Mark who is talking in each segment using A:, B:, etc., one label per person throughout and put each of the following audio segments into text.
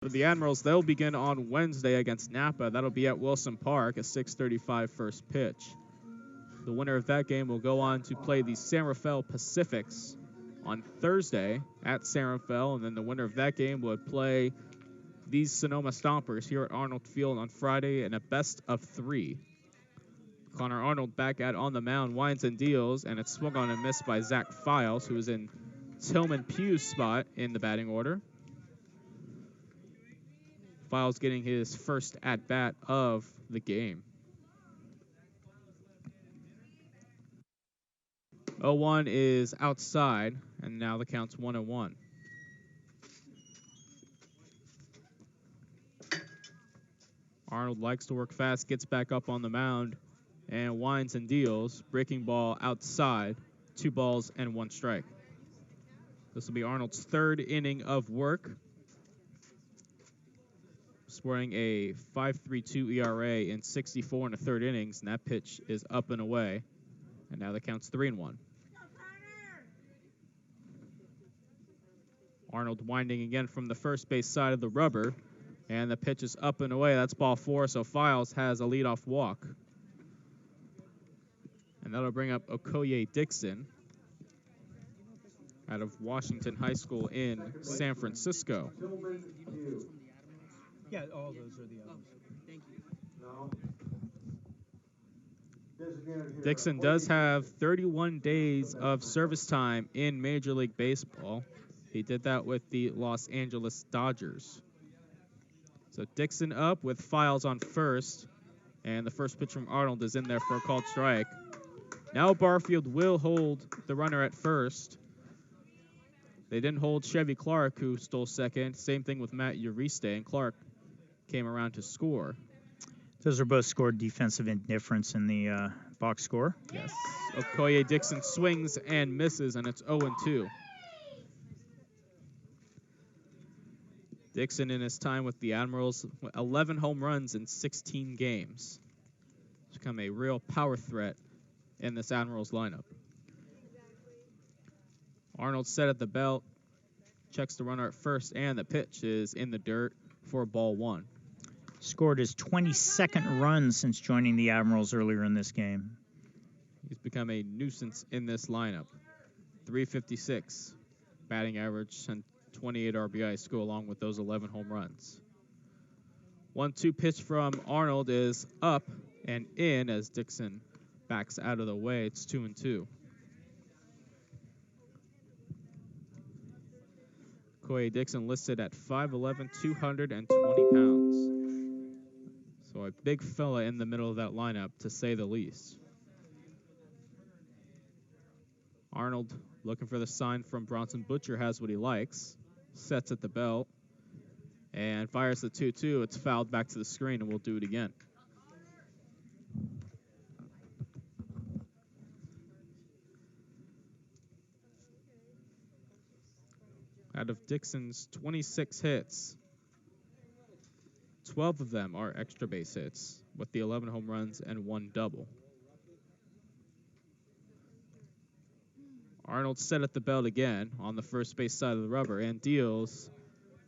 A: For the Admirals, they'll begin on Wednesday against Napa. That'll be at Wilson Park, a 6:35 first pitch. The winner of that game will go on to play the San Rafael Pacifics on Thursday at San Rafael, and then the winner of that game would play these Sonoma Stompers here at Arnold Field on Friday in a best of 3. Connor Arnold back out on the mound, winds and deals, and it's swung on and missed by Zach Files, who is in Tillman Pugh's spot in the batting order. Files getting his first at-bat of the game. 0-1 is outside, and now the count's 1-1. Arnold likes to work fast, gets back up on the mound, and winds and deals. Breaking ball outside, 2 balls and 1 strike. This will be Arnold's 3rd inning of work, scoring a 5.32 ERA in 64 and a third innings, and that pitch is up and away. And now the count's 3-1. Arnold winding again from the first base side of the rubber, and the pitch is up and away. That's ball 4, so Files has a leadoff walk. And that'll bring up Okoye Dixon out of Washington High School in San Francisco.
B: Yeah, all those are the others. Thank you.
A: Dixon does have 31 days of service time in Major League Baseball. He did that with the Los Angeles Dodgers. So Dixon up with Files on first, and the first pitch from Arnold is in there for a called strike. Now Barfield will hold the runner at first. They didn't hold Chevy Clark, who stole second. Same thing with Matt Uriste, and Clark came around to score.
C: Those are both scored defensive indifference in the box score.
A: Yes. Okoye Dixon swings and misses, and it's 0-2. Dixon in his time with the Admirals, 11 home runs in 16 games. He's become a real power threat in this Admirals lineup. Arnold set at the belt, checks the runner at first, and the pitch is in the dirt for ball 1.
C: Scored his 22nd run since joining the Admirals earlier in this game.
A: He's become a nuisance in this lineup. 356 batting average and 28 RBIs go along with those 11 home runs. 1-2 pitch from Arnold is up and in as Dixon backs out of the way. It's 2-2. Okoye Dixon listed at 5'11", 220 pounds. So a big fella in the middle of that lineup, to say the least. Arnold looking for the sign from Bronson Butcher, has what he likes. Sets at the belt and fires the 2-2. It's fouled back to the screen, and we'll do it again. Out of Dixon's 26 hits, 12 of them are extra base hits, with the 11 home runs and 1 double. Arnold set at the belt again on the first base side of the rubber and deals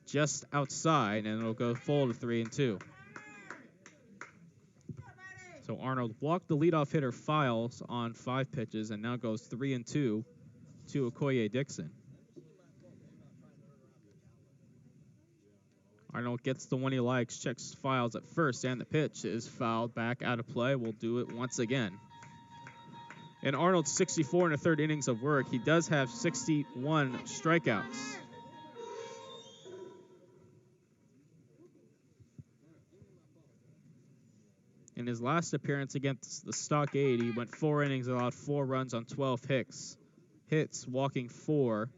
A: just outside, and it'll go full to 3-2. So Arnold walked the leadoff hitter Files on 5 pitches and now goes 3-2 to Okoye Dixon. Arnold gets the one he likes, checks Files at first, and the pitch is fouled back out of play. We'll do it once again. In Arnold's 64 and a third innings of work, he does have 61 strikeouts. In his last appearance against the Stockade, he went 4 innings, allowed 4 runs on 12 hits, walking 4,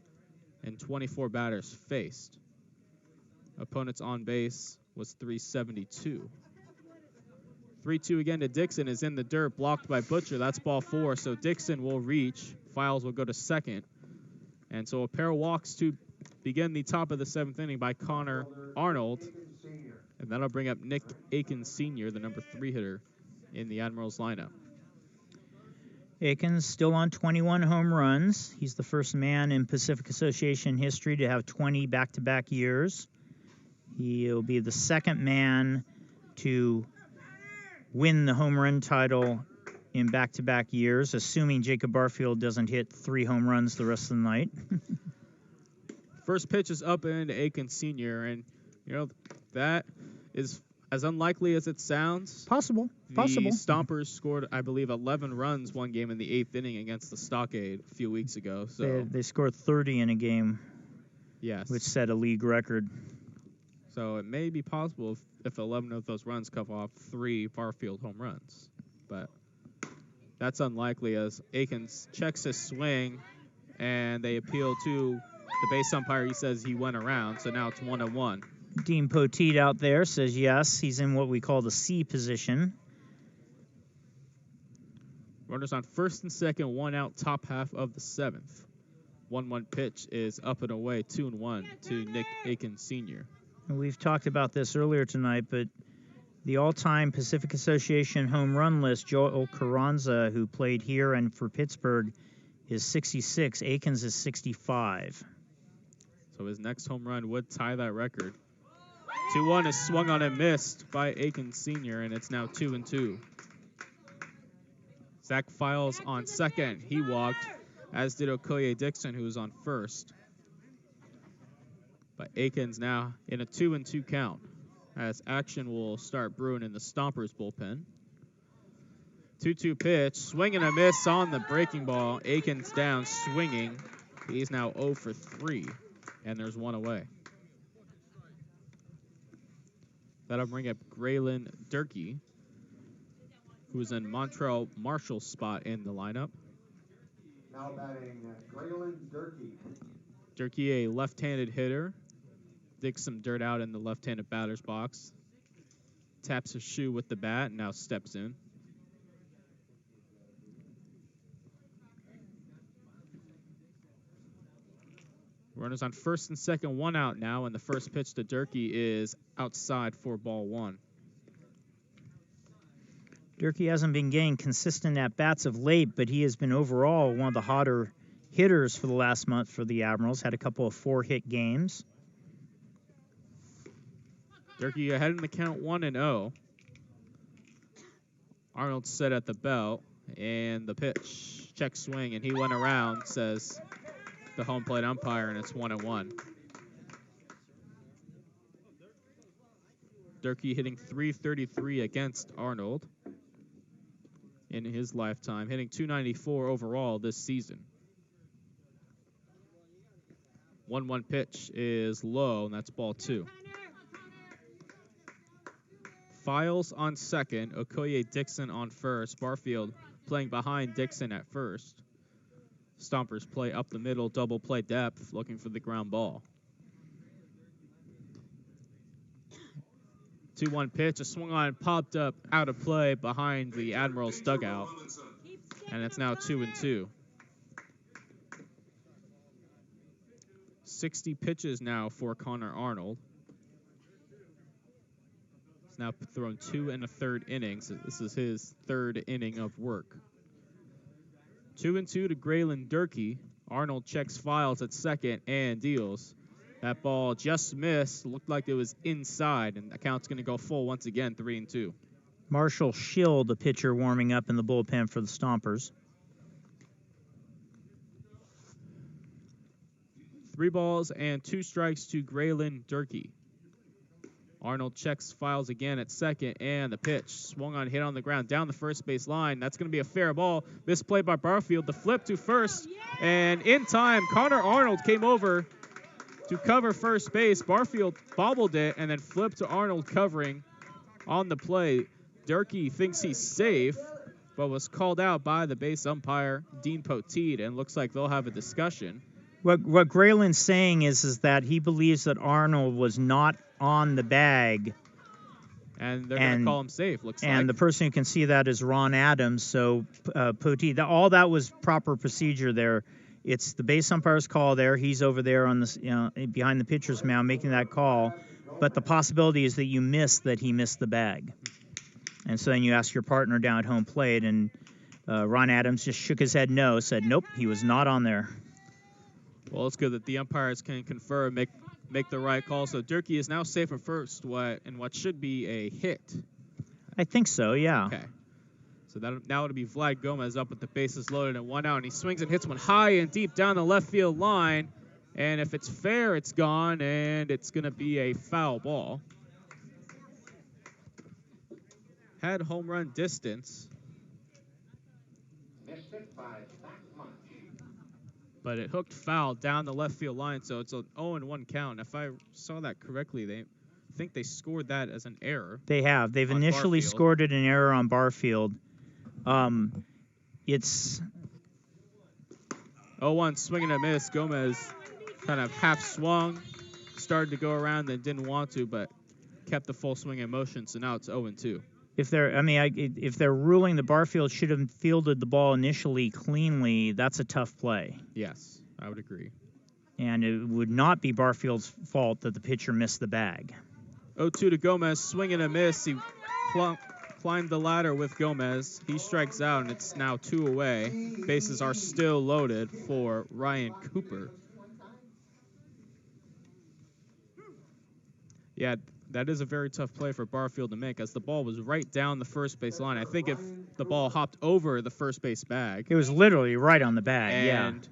A: and 24 batters faced. Opponents on base was 372. 3-2 again to Dixon is in the dirt, blocked by Butcher. That's ball 4, so Dixon will reach. Files will go to second. And so a pair of walks to begin the top of the 7th inning by Connor Arnold. And that'll bring up Nick Aikens Sr., the number 3 hitter in the Admirals lineup.
C: Aikens still on 21 home runs. He's the first man in Pacific Association history to have 20 back-to-back years. He'll be the second man to win the home run title in back-to-back years, assuming Jacob Barfield doesn't hit 3 home runs the rest of the night.
A: First pitch is up into Aiken Sr., and, that is as unlikely as it sounds.
C: Possible.
A: The Stompers scored, I believe, 11 runs one game in the 8th inning against the Stockade a few weeks ago. So
C: They scored 30 in a game,
A: yes,
C: which set a league record.
A: So it may be possible if 11 of those runs come off 3 Barfield home runs. But that's unlikely as Aikens checks his swing, and they appeal to the base umpire. He says he went around, so now it's 1-1.
C: Dean Poteet out there says yes, he's in what we call the C position.
A: Runners on first and second, 1 out, top half of the 7th. 1-1 pitch is up and away, 2-1 to Nick Aiken Sr.
C: We've talked about this earlier tonight, but the all-time Pacific Association home run list, Joel Carranza, who played here and for Pittsburgh, is 66. Aikens is 65.
A: So his next home run would tie that record. 2-1 is swung on and missed by Aiken Sr., and it's now 2-2. Zach Files on second. He walked, as did Okoye Dixon, who was on first. But Aikens now in a 2-2 count, as action will start brewing in the Stompers bullpen. 2-2 pitch, swing and a miss on the breaking ball. Aikens down, swinging. He's now 0 for 3, and there's 1 away. That'll bring up Graylin Durkee, who's in Montreal Marshall's spot in the lineup.
B: Now batting Graylin Durkee.
A: Durkee, a left-handed hitter, digs some dirt out in the left-handed batter's box, taps his shoe with the bat, and now steps in. Runners on first and second, 1 out now, and the first pitch to Durkee is outside for ball 1.
C: Durkee hasn't been getting consistent at-bats of late, but he has been overall one of the hotter hitters for the last month for the Admirals. Had a couple of 4-hit games.
A: Durkee ahead in the count, 1-0. Arnold set at the belt, and the pitch, check swing, and he went around, says the home plate umpire, and it's 1-1. Durkee hitting .333 against Arnold in his lifetime, hitting .294 overall this season. 1-1 pitch is low, and that's ball 2. Files on second, Okoye Dixon on first. Barfield playing behind Dixon at first. Stompers play up the middle, double play depth, looking for the ground ball. 2-1 pitch, a swung on, popped up, out of play behind the Admirals dugout. And it's now 2-2. 60 pitches now for Connor Arnold. He's now thrown 2 1/3 innings. This is his 3rd inning of work. 2-2 to Graylin Durkee. Arnold checks Files at second and deals. That ball just missed. Looked like it was inside, and the count's going to go full once again, 3-2.
C: Marshall Schill, the pitcher, warming up in the bullpen for the Stompers.
A: 3 balls and 2 strikes to Graylin Durkee. Arnold checks Files again at second, and the pitch swung on, hit on the ground down the first base line. That's going to be a fair ball. Misplay by Barfield. The flip to first, and in time, Connor Arnold came over to cover first base. Barfield bobbled it and then flipped to Arnold covering on the play. Durkee thinks he's safe, but was called out by the base umpire, Dean Poteet, and looks like they'll have a discussion.
C: What Graylin's saying is that he believes that Arnold was not on the bag.
A: And they're going to call him safe, looks like.
C: And the person who can see that is Ron Adams. So Poteet, all that was proper procedure there. It's the base umpire's call there. He's over there on the behind the pitcher's mound making that call. But the possibility is that you miss that he missed the bag. And so then you ask your partner down at home plate, and Ron Adams just shook his head no, said nope, he was not on there.
A: Well, it's good that the umpires can confer and make make the right call. So Durkee is now safe at first in what should be a hit.
C: I think so, yeah.
A: Okay. So now it'll be Vlad Gomez up with the bases loaded and 1 out, and he swings and hits one high and deep down the left field line. And if it's fair, it's gone, and it's going to be a foul ball. Had home run distance.
B: Missed it by that much.
A: But it hooked foul down the left field line, so it's an 0-1 count. If I saw that correctly, I think they scored that as an error.
C: They have. They've initially
A: Barfield.
C: scored it an error on Barfield. It's
A: 0-1, swing and a miss. Gomez kind of half swung, started to go around, then didn't want to, but kept the full swing in motion. So now it's 0-2.
C: if they're ruling the Barfield should have fielded the ball initially cleanly, that's a tough play.
A: Yes, I would agree.
C: And it would not be Barfield's fault that the pitcher missed the bag.
A: 0-2 to Gomez, swing and a miss. He climbed the ladder with Gomez. He strikes out, and it's now 2 away. Bases are still loaded for Ryan Cooper. Yeah, that is a very tough play for Barfield to make, as the ball was right down the first base line. I think if the ball hopped over the first base bag.
C: It was literally right on the bag,
A: and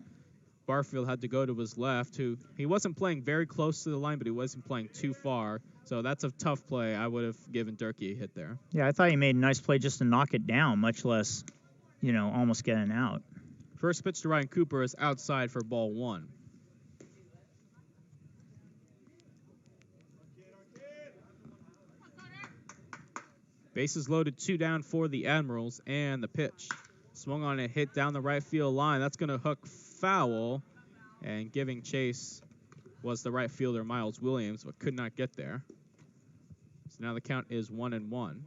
A: Barfield had to go to his left. He wasn't playing very close to the line, but he wasn't playing too far. So that's a tough play. I would have given Durkee a hit there.
C: Yeah, I thought he made a nice play just to knock it down, much less, almost get an out.
A: First pitch to Ryan Cooper is outside for ball 1. Bases loaded, 2 down for the Admirals, and the pitch. Swung on and hit down the right field line. That's going to hook foul, and giving chase was the right fielder Miles Williams, but could not get there. So now the count is 1-1.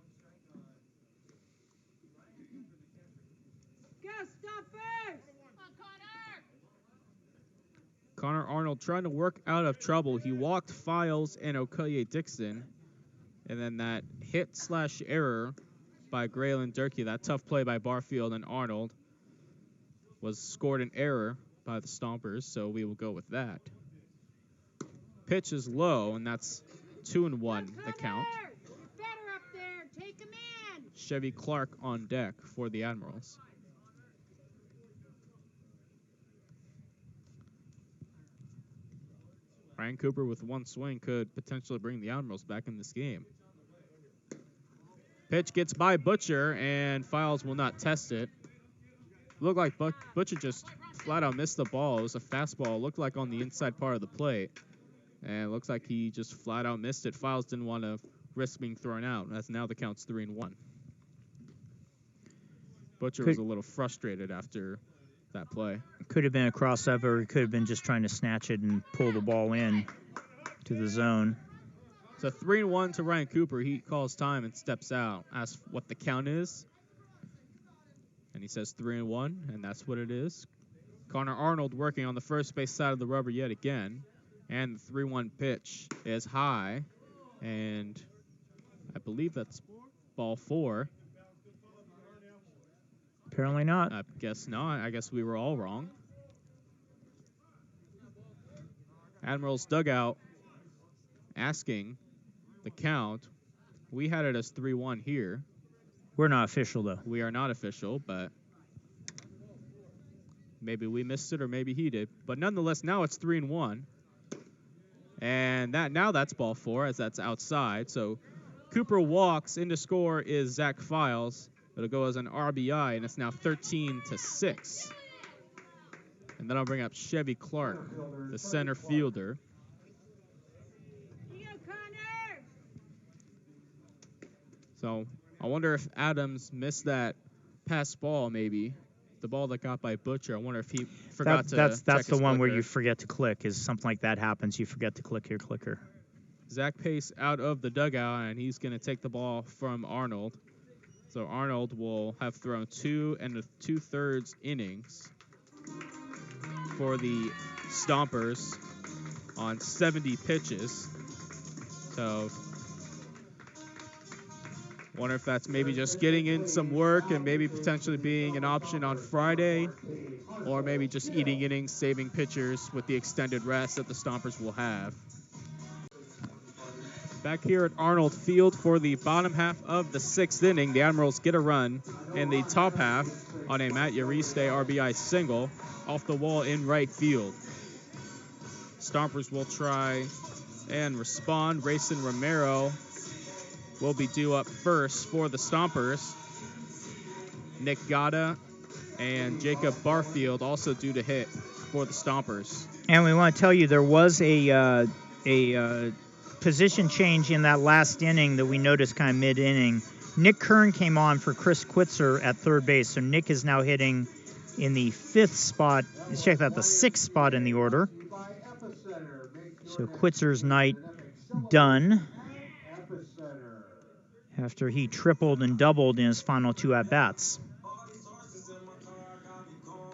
A: Connor Arnold trying to work out of trouble. He walked Files and Okoye Dixon. And then that hit/error by Graylin Durkee, that tough play by Barfield and Arnold, was scored an error by the Stompers, so we will go with that. Pitch is low, and that's 2-1 the count. Chevy Clark on deck for the Admirals. Ryan Cooper with one swing could potentially bring the Admirals back in this game. Pitch gets by Butcher, and Files will not test it. Looked like Butcher just flat out missed the ball. It was a fastball. It looked like on the inside part of the plate. And it looks like he just flat out missed it. Files didn't want to risk being thrown out, as now the count's 3-1. Butcher was a little frustrated after that play.
C: Could have been a crossover, or he could have been just trying to snatch it and pull the ball in to the zone.
A: So 3-1 to Ryan Cooper. He calls time and steps out, asks what the count is. And he says 3-1, and that's what it is. Connor Arnold working on the first base side of the rubber yet again. And the 3-1 pitch is high. And I believe that's ball 4.
C: Apparently not.
A: I guess not. I guess we were all wrong. Admirals dugout asking the count. We had it as 3-1 here.
C: We're not official, though.
A: We are not official, but maybe we missed it or maybe he did. But nonetheless, now it's 3-1. And now that's ball 4, as that's outside. So Cooper walks. In to score is Zach Files. It'll go as an RBI, and it's now 13-6. And then I'll bring up Chevy Clark, the center fielder. So I wonder if Adams missed that pass ball, maybe. The ball that got by Butcher. I wonder if he forgot to
C: That's
A: check
C: the
A: his
C: one where
A: clicker.
C: you forget to click. Is something like that happens, you forget to click your clicker.
A: Zach Pace out of the dugout, and he's going to take the ball from Arnold. So Arnold will have thrown 2 2/3 innings for the Stompers on 70 pitches. So wonder if that's maybe just getting in some work and maybe potentially being an option on Friday, or maybe just eating innings, saving pitchers with the extended rest that the Stompers will have. Back here at Arnold Field for the bottom half of the 6th inning, the Admirals get a run in the top half on a Matt Uriste RBI single off the wall in right field. Stompers will try and respond. Rayson Romero will be due up first for the Stompers. Nick Gatta and Jacob Barfield also due to hit for the Stompers.
C: And we want to tell you there was a position change in that last inning that we noticed kind of mid-inning. Nick Kern came on for Chris Quitzer at third base, so Nick is now hitting in the 5th spot. Let's check out the 6th spot in the order. So Quitzer's night done after he tripled and doubled in his final 2 at-bats.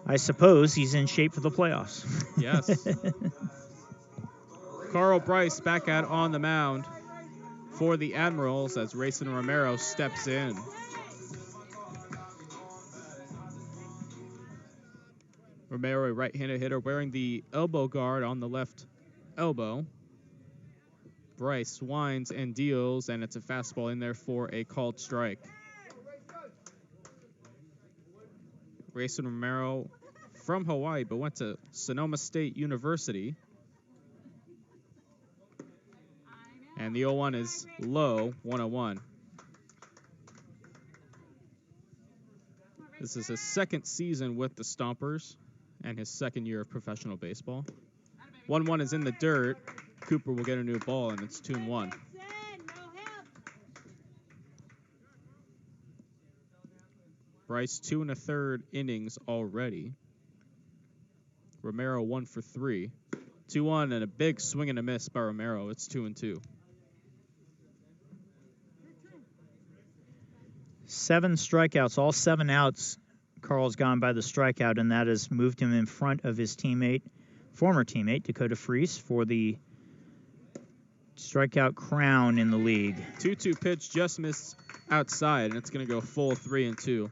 C: I suppose he's in shape for the playoffs.
A: Yes. Carl Bryce back out on the mound for the Admirals as Rayson Romero steps in. Romero, a right-handed hitter, wearing the elbow guard on the left elbow. Bryce winds and deals, and it's a fastball in there for a called strike. Rayson Romero from Hawaii, but went to Sonoma State University. And the 0-1 is low, 1-0-1. This is his 2nd season with the Stompers and his 2nd year of professional baseball. 1-1 is in the dirt. Cooper will get a new ball, and it's 2-1. Bryce, 2 1/3 innings already. Romero 1 for 3. 2-1 and a big swing and a miss by Romero. It's 2-2.
C: 7 strikeouts, all 7 outs. Carl's gone by the strikeout, and that has moved him in front of his former teammate, Dakota Freese, for the strikeout crown in the league.
A: 2-2 pitch just missed outside, and it's going to go full 3-2.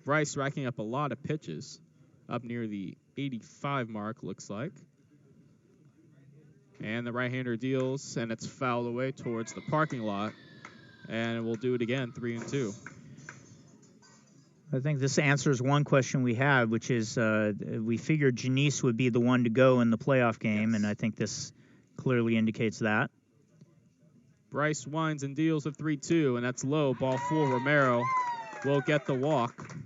A: Bryce racking up a lot of pitches, up near the 85 mark, looks like. And the right-hander deals, and it's fouled away towards the parking lot. And we'll do it again, 3-2.
C: I think this answers one question we had, which is we figured Janice would be the one to go in the playoff game, yes. And I think this clearly indicates that.
A: Bryce winds and deals at 3-2, and that's low. Ball 4. Romero will get the walk.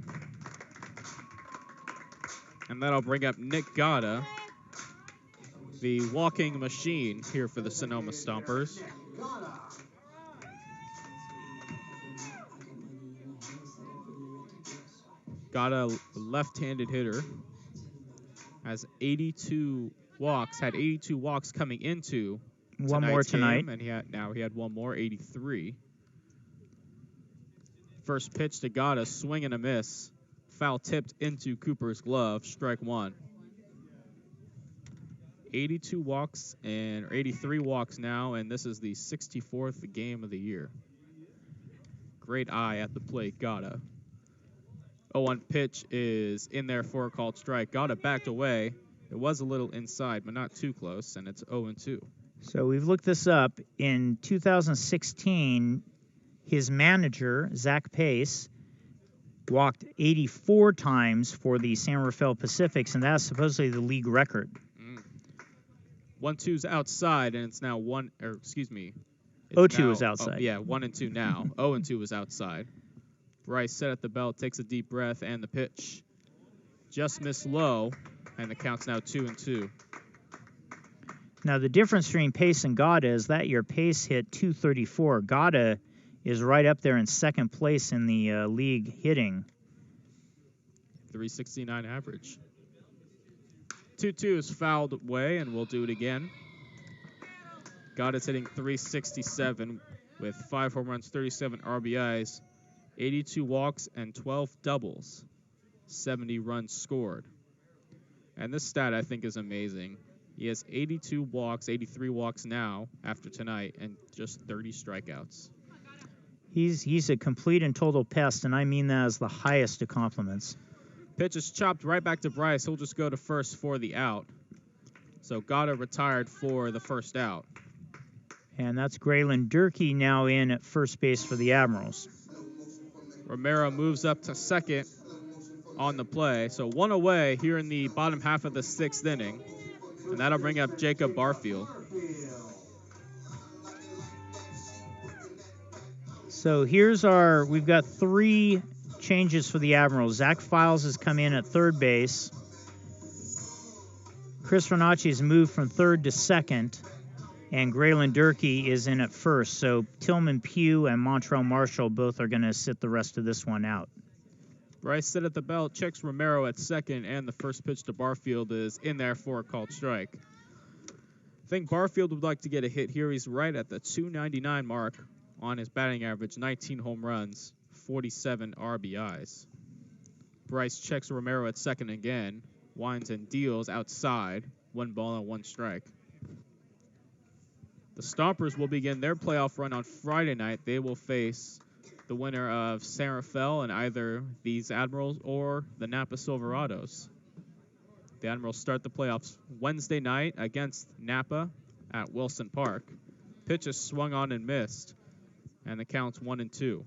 A: And that'll bring up Nick Gatta, the walking machine here for the Sonoma Stompers. Gatta, left-handed hitter, has 82 walks, had 82 walks coming into
C: one more tonight.
A: Game, and he had one more, 83. First pitch to Gatta, swing and a miss. Foul tipped into Cooper's glove, strike 1. 82 walks and 83 walks now, and this is the 64th game of the year. Great eye at the plate, Gatta. 0-1 pitch is in there for a called strike. Gatta backed away. It was a little inside, but not too close, and it's 0-2.
C: So we've looked this up. In 2016, his manager, Zach Pace, walked 84 times for the San Rafael Pacifics, and that's supposedly the league record.
A: 1-2's outside, and it's now 1, or excuse me.
C: 0-2 is outside.
A: 1-2 now. 0-2 is outside. Bryce set at the belt, takes a deep breath, and the pitch just missed low, and the count's now 2-2.
C: Now, the difference between Pace and Gatta is that year Pace hit 234. Gatta is right up there in second place in the league hitting.
A: 369 average. 2-2 is fouled away, and we'll do it again. Gatta's hitting 367 with 5 home runs, 37 RBIs, 82 walks, and 12 doubles. 70 runs scored. And this stat, I think, is amazing. He has 82 walks, 83 walks now after tonight, and just 30 strikeouts.
C: He's a complete and total pest, and I mean that as the highest of compliments.
A: Pitch is chopped right back to Bryce. He'll just go to first for the out. So Gatta retired for the first out.
C: And that's Graylin Durkee now in at first base for the Admirals.
A: Romero moves up to second on the play. So 1 away here in the bottom half of the 6th inning. And that'll bring up Jacob Barfield.
C: So we've got 3 changes for the Admirals. Zach Files has come in at third base. Chris Renacci has moved from third to second. And Graylin Durkee is in at first. So Tillman Pugh and Montrell Marshall both are going to sit the rest of this one out.
A: Bryce sit at the belt, checks Romero at second, and the first pitch to Barfield is in there for a called strike. I think Barfield would like to get a hit here. He's right at the 299 mark on his batting average, 19 home runs, 47 RBIs. Bryce checks Romero at second again, winds and deals outside, 1 ball and 1 strike. The Stompers will begin their playoff run on Friday night. They will face the winner of San Rafael and either these Admirals or the Napa Silverados. The Admirals start the playoffs Wednesday night against Napa at Wilson Park. Pitch is swung on and missed, and the count's 1-2.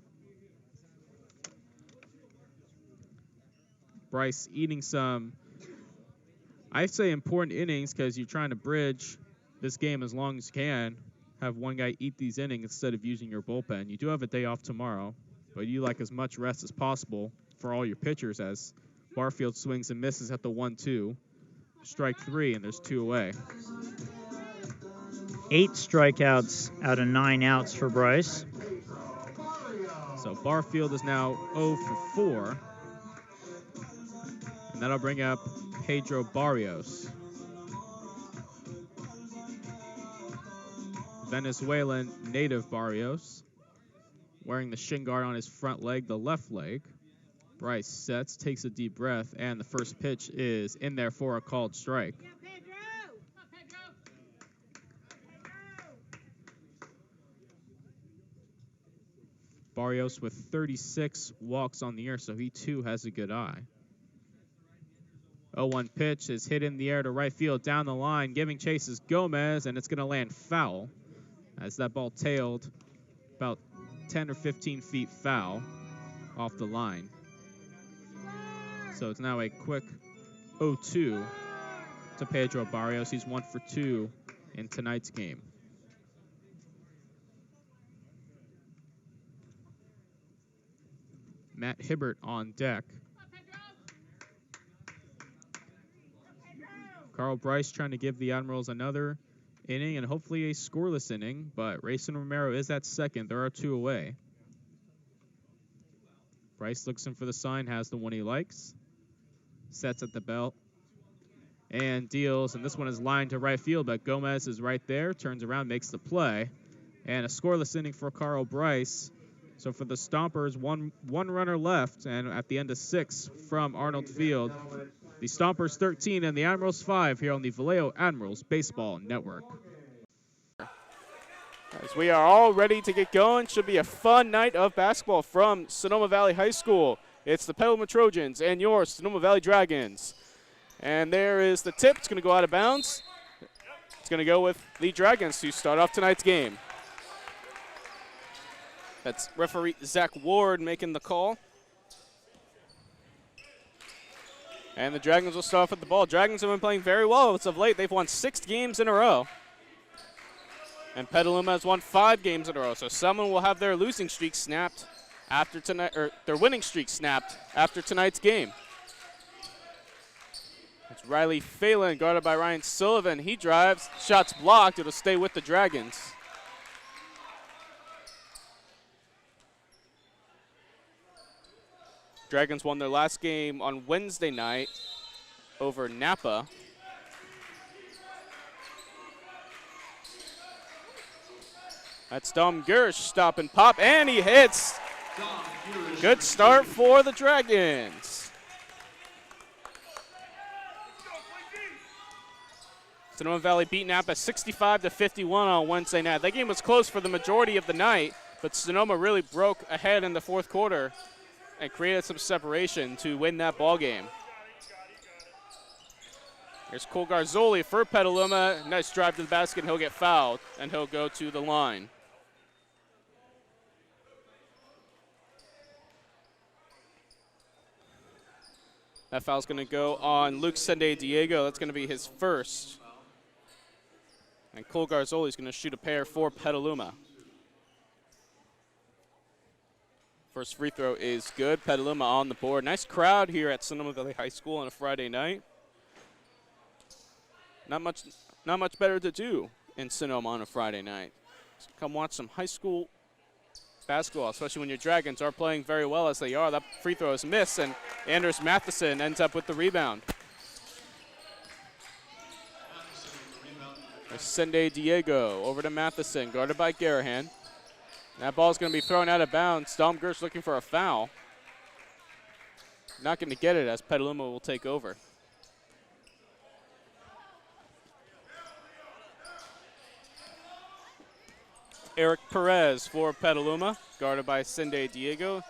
A: Bryce eating some, I'd say, important innings because you're trying to bridge this game as long as you can. Have one guy eat these innings instead of using your bullpen. You do have a day off tomorrow, but you like as much rest as possible for all your pitchers as Barfield swings and misses at the 1-2. Strike 3, and there's 2 away.
C: 8 strikeouts out of 9 outs for Bryce.
A: So Barfield is now 0 for 4. And that'll bring up Pedro Barrios. Venezuelan native Barrios, wearing the shin guard on his front leg, the left leg. Bryce sets, takes a deep breath, and the first pitch is in there for a called strike. Barrios with 36 walks on the year, so he too has a good eye. 0-1 pitch is hit in the air to right field down the line. Giving chase is Gomez, and it's going to land foul as that ball tailed about 10 or 15 feet foul off the line. So it's now a quick 0-2 to Pedro Barrios. He's 1 for 2 in tonight's game. Matt Hibbert on deck. Carl Bryce trying to give the Admirals another inning and hopefully a scoreless inning, but Rayson Romero is at second. There are 2 away. Bryce looks in for the sign, has the one he likes. Sets at the belt and deals, and this one is lined to right field, but Gomez is right there, turns around, makes the play, and a scoreless inning for Carl Bryce. So for the Stompers, one runner left, and at the end of 6 from Arnold Field, the Stompers 13 and the Admirals 5 here on the Vallejo Admirals Baseball Network.
D: As we are all ready to get going, should be a fun night of basketball from Sonoma Valley High School. It's the Petaluma Trojans and your Sonoma Valley Dragons. And there is the tip. It's going to go out of bounds. It's going to go with the Dragons to start off tonight's game. That's referee Zach Ward making the call. And the Dragons will start off with the ball. Dragons have been playing very well as of late. They've won 6 games in a row. And Petaluma has won 5 games in a row. So someone will have their losing streak snapped after tonight, or their winning streak snapped after tonight's game. It's Riley Phelan guarded by Ryan Sullivan. He drives, shots blocked. It'll stay with the Dragons. Dragons won their last game on Wednesday night over Napa. That's Dom Gersh, stop and pop, and he hits. Good start for the Dragons. Sonoma Valley beat Napa 65-51 on Wednesday night. That game was close for the majority of the night, but Sonoma really broke ahead in the 4th quarter and created some separation to win that ball game. Here's Cole Garzoli for Petaluma. Nice drive to the basket, and he'll get fouled, and he'll go to the line. That foul's going to go on Luke Sende Diego. That's going to be his first. And Cole Garzoli is going to shoot a pair for Petaluma. First free throw is good. Petaluma on the board. Nice crowd here at Sonoma Valley High School on a Friday night. Not much better to do in Sonoma on a Friday night. So come watch some high school basketball, especially when your Dragons are playing very well as they are. That free throw is missed, and Anders Matheson ends up with the rebound. There's Sende Diego over to Matheson, guarded by Garahan. That ball is going to be thrown out of bounds. Dom Gersh looking for a foul. Not going to get it as Petaluma will take over. Eric Perez for Petaluma, guarded by Sende Diego.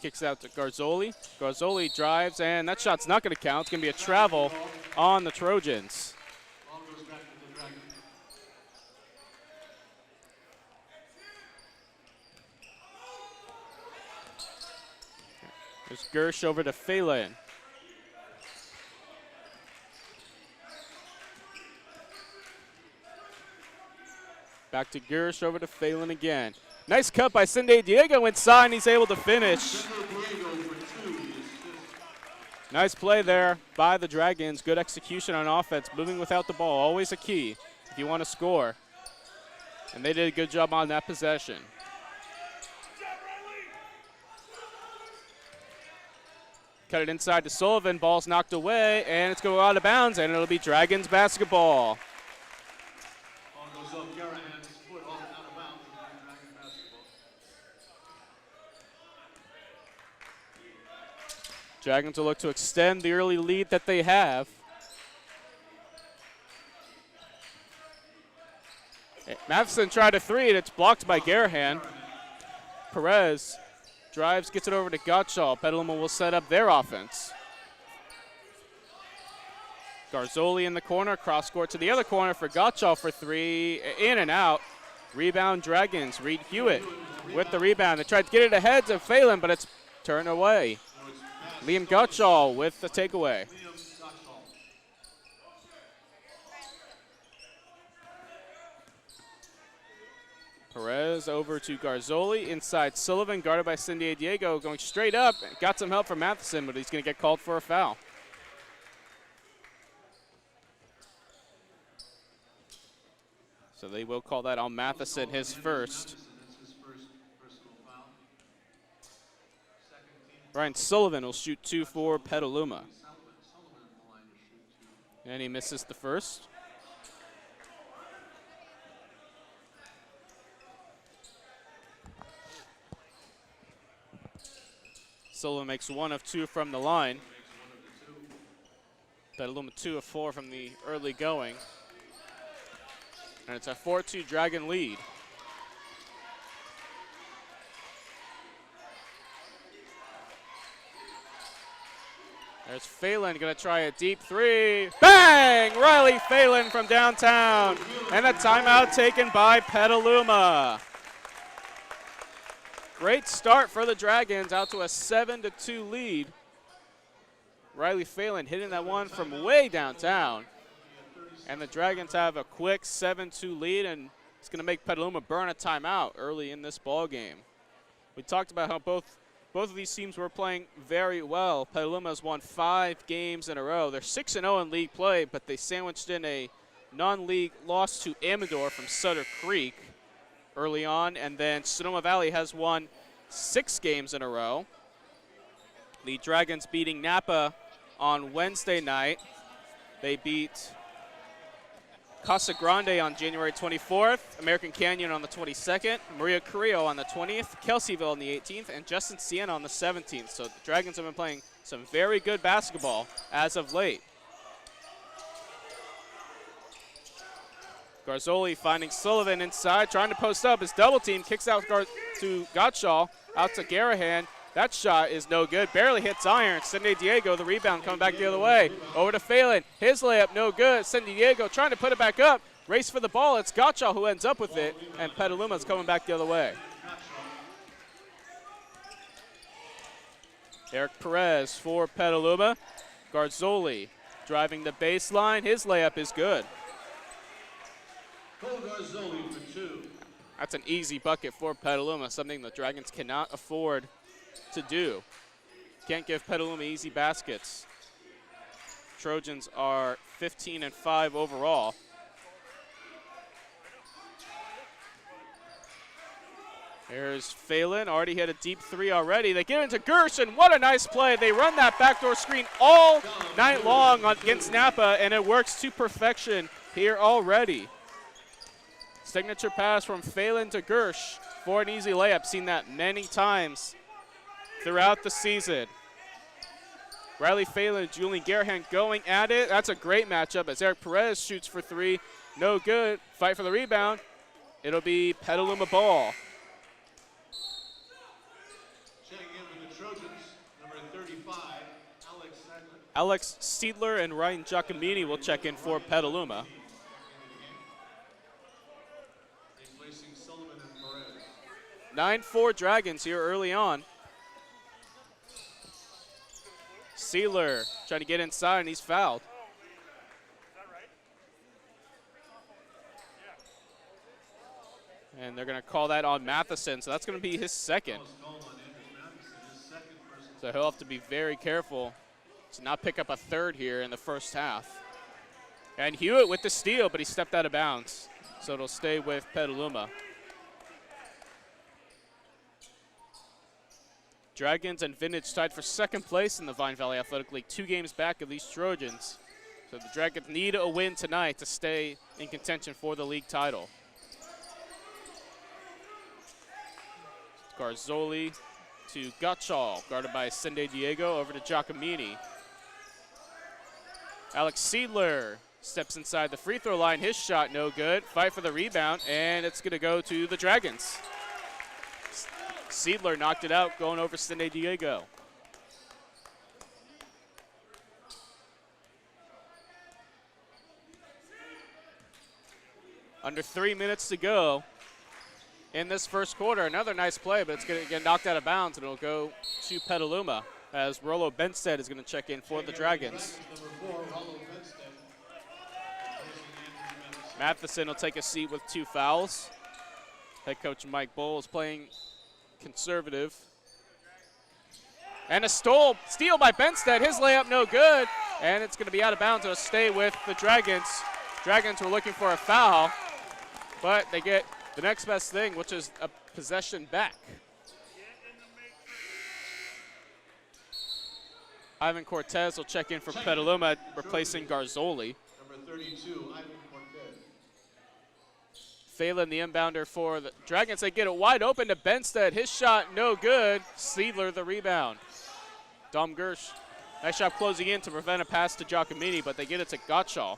D: Kicks out to Garzoli. Garzoli drives, and that shot's not going to count. It's going to be a travel on the Trojans. There's Gersh over to Phelan. Back to Gersh, over to Phelan again. Nice cut by Sende Diego inside, and he's able to finish. Nice play there by the Dragons. Good execution on offense. Moving without the ball, always a key if you want to score. And they did a good job on that possession. Cut it inside to Sullivan. Ball's knocked away, and it's going to go out of bounds, and it'll be Dragons basketball.
B: Ball goes up Garahan's foot out of bounds. Dragon basketball.
D: Dragons will look to extend the early lead that they have. Matheson tried a three, and it's blocked by Garahan. Perez drives, gets it over to Gottschall. Petaluma will set up their offense. Garzoli in the corner, cross court to the other corner for Gottschall for three, in and out. Rebound Dragons, Reed Hewitt with the rebound. They tried to get it ahead to Phelan, but it's turned away. Liam Gottschall with the takeaway. Perez over to Garzoli, inside Sullivan, guarded by Sende Diego, going straight up. Got some help from Matheson, but he's going to get called for a foul. So they will call that on Matheson, his first. Ryan Sullivan will shoot two for Petaluma. And he misses the first. Sullivan makes 1 of 2 from the line. Petaluma 2 of 4 from the early going. And it's a 4-2 Dragon lead. There's Phelan going to try a deep three. Bang! Riley Phelan from downtown. And a timeout taken by Petaluma. Great start for the Dragons, out to a 7-2 lead. Riley Phelan hitting that one from way downtown. And the Dragons have a quick 7-2 lead, and it's going to make Petaluma burn a timeout early in this ball game. We talked about how both of these teams were playing very well. Petaluma has won 5 games in a row. They're 6-0 in league play, but they sandwiched in a non-league loss to Amador from Sutter Creek early on, and then Sonoma Valley has won 6 games in a row. The Dragons beating Napa on Wednesday night. They beat Casa Grande on January 24th, American Canyon on the 22nd, Maria Carrillo on the 20th, Kelseyville on the 18th, and Justin Siena on the 17th. So the Dragons have been playing some very good basketball as of late. Garzoli finding Sullivan inside, trying to post up. His double team kicks out to Gottschall, out to Garahan. That shot is no good. Barely hits iron. San Diego, the rebound coming back the other way. Over to Phelan. His layup no good. San Diego trying to put it back up. Race for the ball. It's Gottschall who ends up with it, and Petaluma's coming back the other way. Eric Perez for Petaluma. Garzoli driving the baseline. His layup is good.
B: Garzoli for 2.
D: That's an easy bucket for Petaluma, something the Dragons cannot afford to do. Can't give Petaluma easy baskets. Trojans are 15-5 overall. There's Phelan, already hit a deep 3 already. They get into Gershon, what a nice play. They run that backdoor screen all night long against Napa, and it works to perfection here already. Signature pass from Phelan to Gersh for an easy layup. Seen that many times throughout the season. Riley Phelan and Julian Garahan going at it. That's a great matchup as Eric Perez shoots for 3. No good. Fight for the rebound. It'll be Petaluma ball.
B: Checking in with the Trojans, number 35,
D: Alex Seidler and Ryan Giacomini will check in for Petaluma. 9-4 Dragons here early on. Sealer trying to get inside, and he's fouled. And they're going to call that on Matheson, so that's going to be his second. So he'll have to be very careful to not pick up a third here in the first half. And Hewitt with the steal, but he stepped out of bounds. So it'll stay with Petaluma. Dragons and Vintage tied for second place in the Vine Valley Athletic League, 2 games back of these Trojans. So the Dragons need a win tonight to stay in contention for the league title. Garzoli to Gottschall, guarded by San Diego, over to Giacomini. Alex Seidler steps inside the free throw line. His shot no good. Fight for the rebound, and it's going to go to the Dragons. Seidler knocked it out, going over San Diego. Under 3 minutes to go in this first quarter. Another nice play, but it's going to get knocked out of bounds, and it'll go to Petaluma as Rollo Benstead is going to check in for the Dragons. Matheson will take a seat with 2 fouls. Head coach Mike Bull is playing conservative. And a steal by Benstead. His layup no good, and it's going to be out of bounds. It'll stay with the Dragons. Dragons were looking for a foul, but they get the next best thing, which is a possession back. Ivan Cortez will check in for Petaluma, replacing Garzoli.
B: Number 32, Ivan Cortez.
D: Phelan, the inbounder for the Dragons. They get it wide open to Benstead. His shot no good. Seidler the rebound. Dom Gersh, nice shot closing in to prevent a pass to Giacomini, but they get it to Gottschall,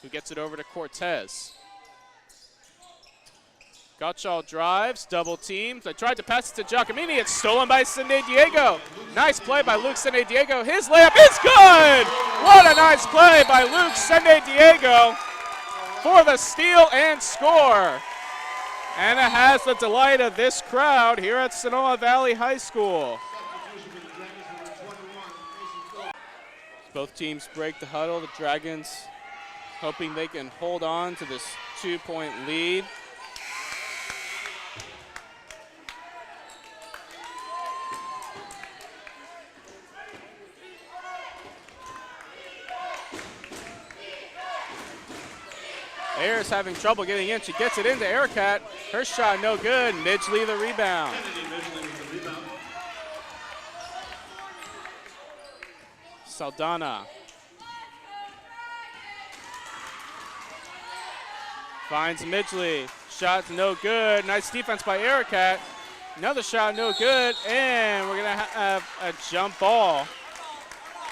D: who gets it over to Cortez. Gottschall drives, double teams. They tried to pass it to Giacomini. It's stolen by San Diego. Nice play by Luke San Diego. His layup is good. What a nice play by Luke San Diego for the steal and score. And it has the delight of this crowd here at Sonoma Valley High School. Both teams break the huddle. The Dragons hoping they can hold on to this 2-point lead. Ayers having trouble getting in. She gets it into Aircat. Her shot no good. Midgley the rebound. Saldana finds Midgley. Shot no good. Nice defense by Aircat. Another shot no good. And we're going to have a jump ball.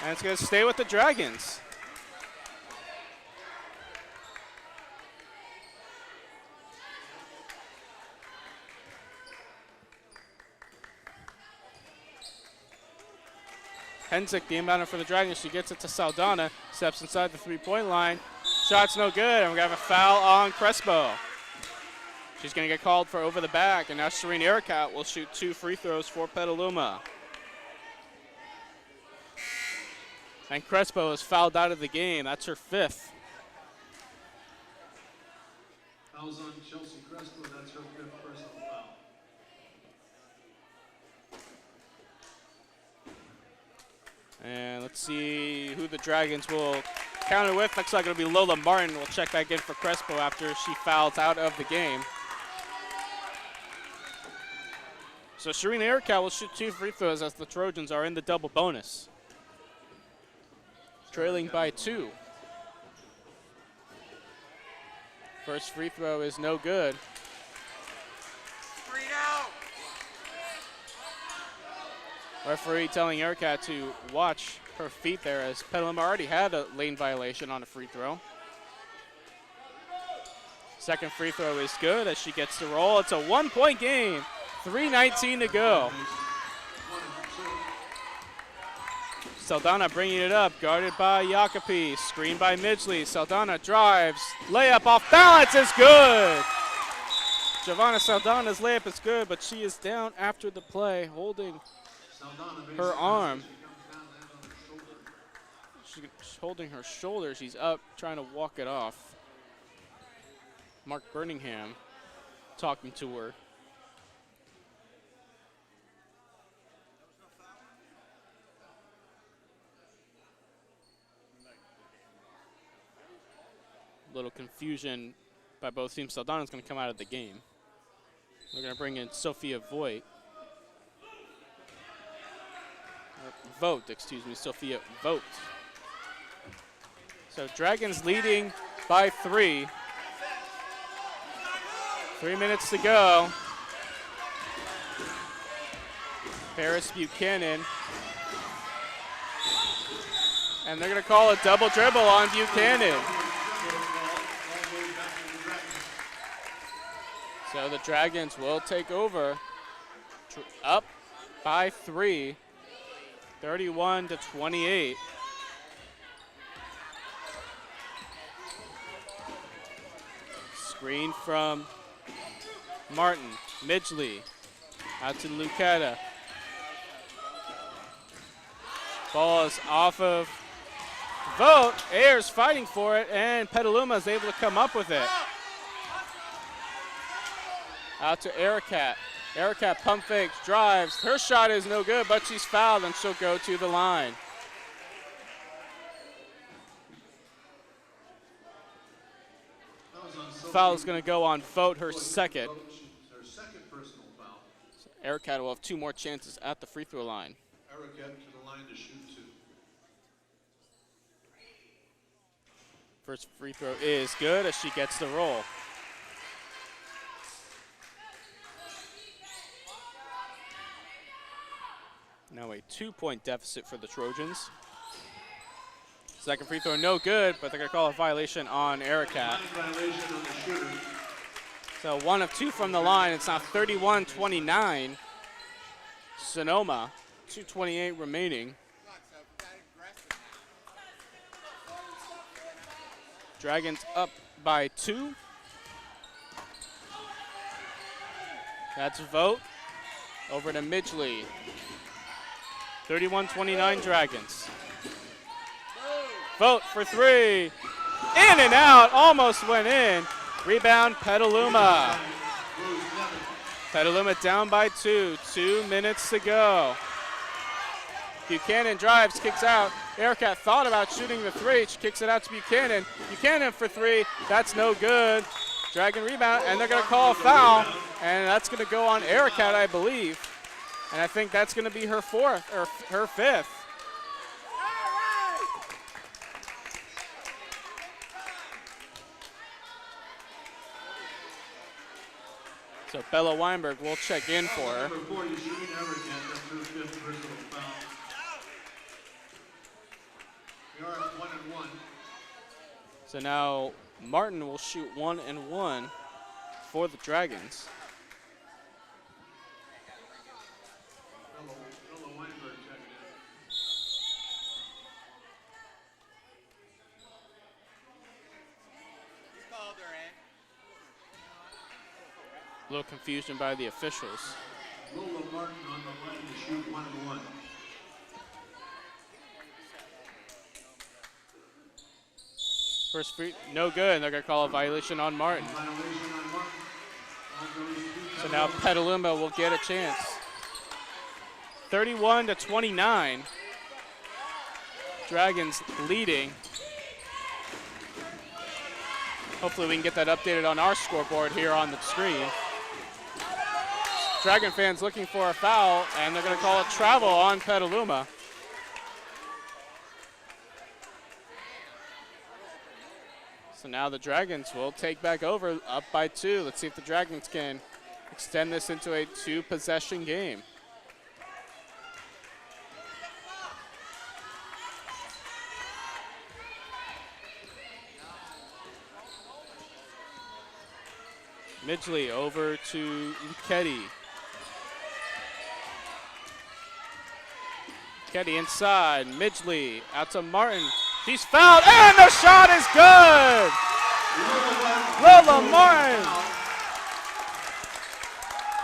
D: And it's going to stay with the Dragons. Hensick, the inbounder for the Dragons. She gets it to Saldana. Steps inside the three-point line. Shot's no good, and we're going to have a foul on Crespo. She's going to get called for over the back, and now Serene Ericat will shoot 2 free throws for Petaluma. And Crespo is fouled out of the game. That's her 5th.
B: Fouls on Chelsea Crespo, that's her 5th personal foul.
D: And let's see who the Dragons will counter with. Looks like it'll be Lola Martin. We'll check back in for Crespo after she fouls out of the game. So Serena Ericat will shoot 2 free throws as the Trojans are in the double bonus. Trailing by 2. First free throw is no good. Referee telling Ericat to watch her feet there as Petaluma already had a lane violation on a free throw. Second free throw is good as she gets the roll. It's a 1-point game. 3:19 to go. Saldana bringing it up, guarded by Jacopi, screened by Midgley. Saldana drives, layup off balance is good. Giovanna Saldana's layup is good, but she is down after the play, holding her arm. She's holding her shoulder. She's up, trying to walk it off. Mark Birmingham talking to her. Little confusion by both teams. Saldana's going to come out of the game. We're going to bring in Sophia Voigt. Vogt, excuse me, Sophia Vogt. So Dragons leading by 3. 3 minutes to go. Paris Buchanan. And they're going to call a double dribble on Buchanan. So the Dragons will take over, up by 3, 31-28. Screen from Martin, Midgley, out to Lucetta. Ball is off of Vogt. Ayers fighting for it, and Petaluma is able to come up with it. Out to Ericat. Ericat pump fakes, drives. Her shot is no good, but she's fouled, and she'll go to the line. Foul is going to go on Vogt, her second.
B: Her second personal foul.
D: So Ericat will have 2 more chances at the free throw line.
B: Ericat to the line to shoot 2.
D: First free throw is good as she gets the roll. Now a 2-point deficit for the Trojans. Second free throw, no good, but they're going to call a violation on Ericat.
B: Violation on the shooter.
D: So 1 of 2 from the line. It's now 31-29. Sonoma, 2:28 remaining. Dragons up by 2. That's Vogt. Over to Midgley. 31-29 Dragons. Vogt for 3. In and out, almost went in. Rebound Petaluma. Petaluma down by 2. 2 minutes to go. Buchanan drives, kicks out. Ericat thought about shooting the 3. She kicks it out to Buchanan. Buchanan for 3. That's no good. Dragon rebound, and they're going to call a foul. And that's going to go on Ericat, I believe. And I think that's going to be her 4th, or her 5th. So Bella Weinberg will check in for her.
B: Number 40, Serene Ericat, that's her 5th personal foul. We are at 1-1.
D: So now Martin will shoot 1-1 for the Dragons.
B: Bella Weinberg checking
D: A little confusion by the officials.
B: Lola Martin on the line to shoot 1-1.
D: First free, no good. They're going to call a violation on Martin.
B: Violation on Martin. Ball goes to
D: So now Petaluma will get a chance. 31-29. Dragons leading. Hopefully we can get that updated on our scoreboard here on the screen. Dragon fans looking for a foul, and they're going to call a travel on Petaluma. So now the Dragons will take back over, up by 2. Let's see if the Dragons can extend this into a 2-possession game. Midgley over to Ketty. Ketty inside, Midgley out to Martin. He's fouled, and the shot is good! Lola Martin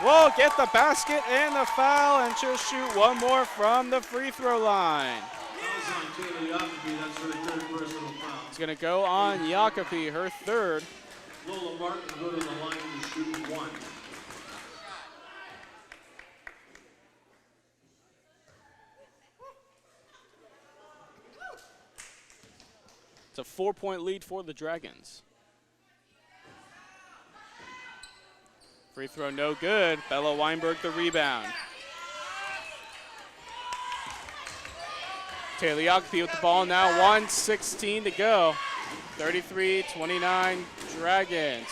D: will get the basket and the foul, and she'll shoot one more from the free throw line. It's going to go on Jacopi, her third.
B: Lola Martin will go to the line to shoot 1.
D: It's a 4-point lead for the Dragons. Free throw no good. Bella Weinberg the rebound. Taylor Jacopi with the ball now, 1:16 to go. 33-29 Dragons.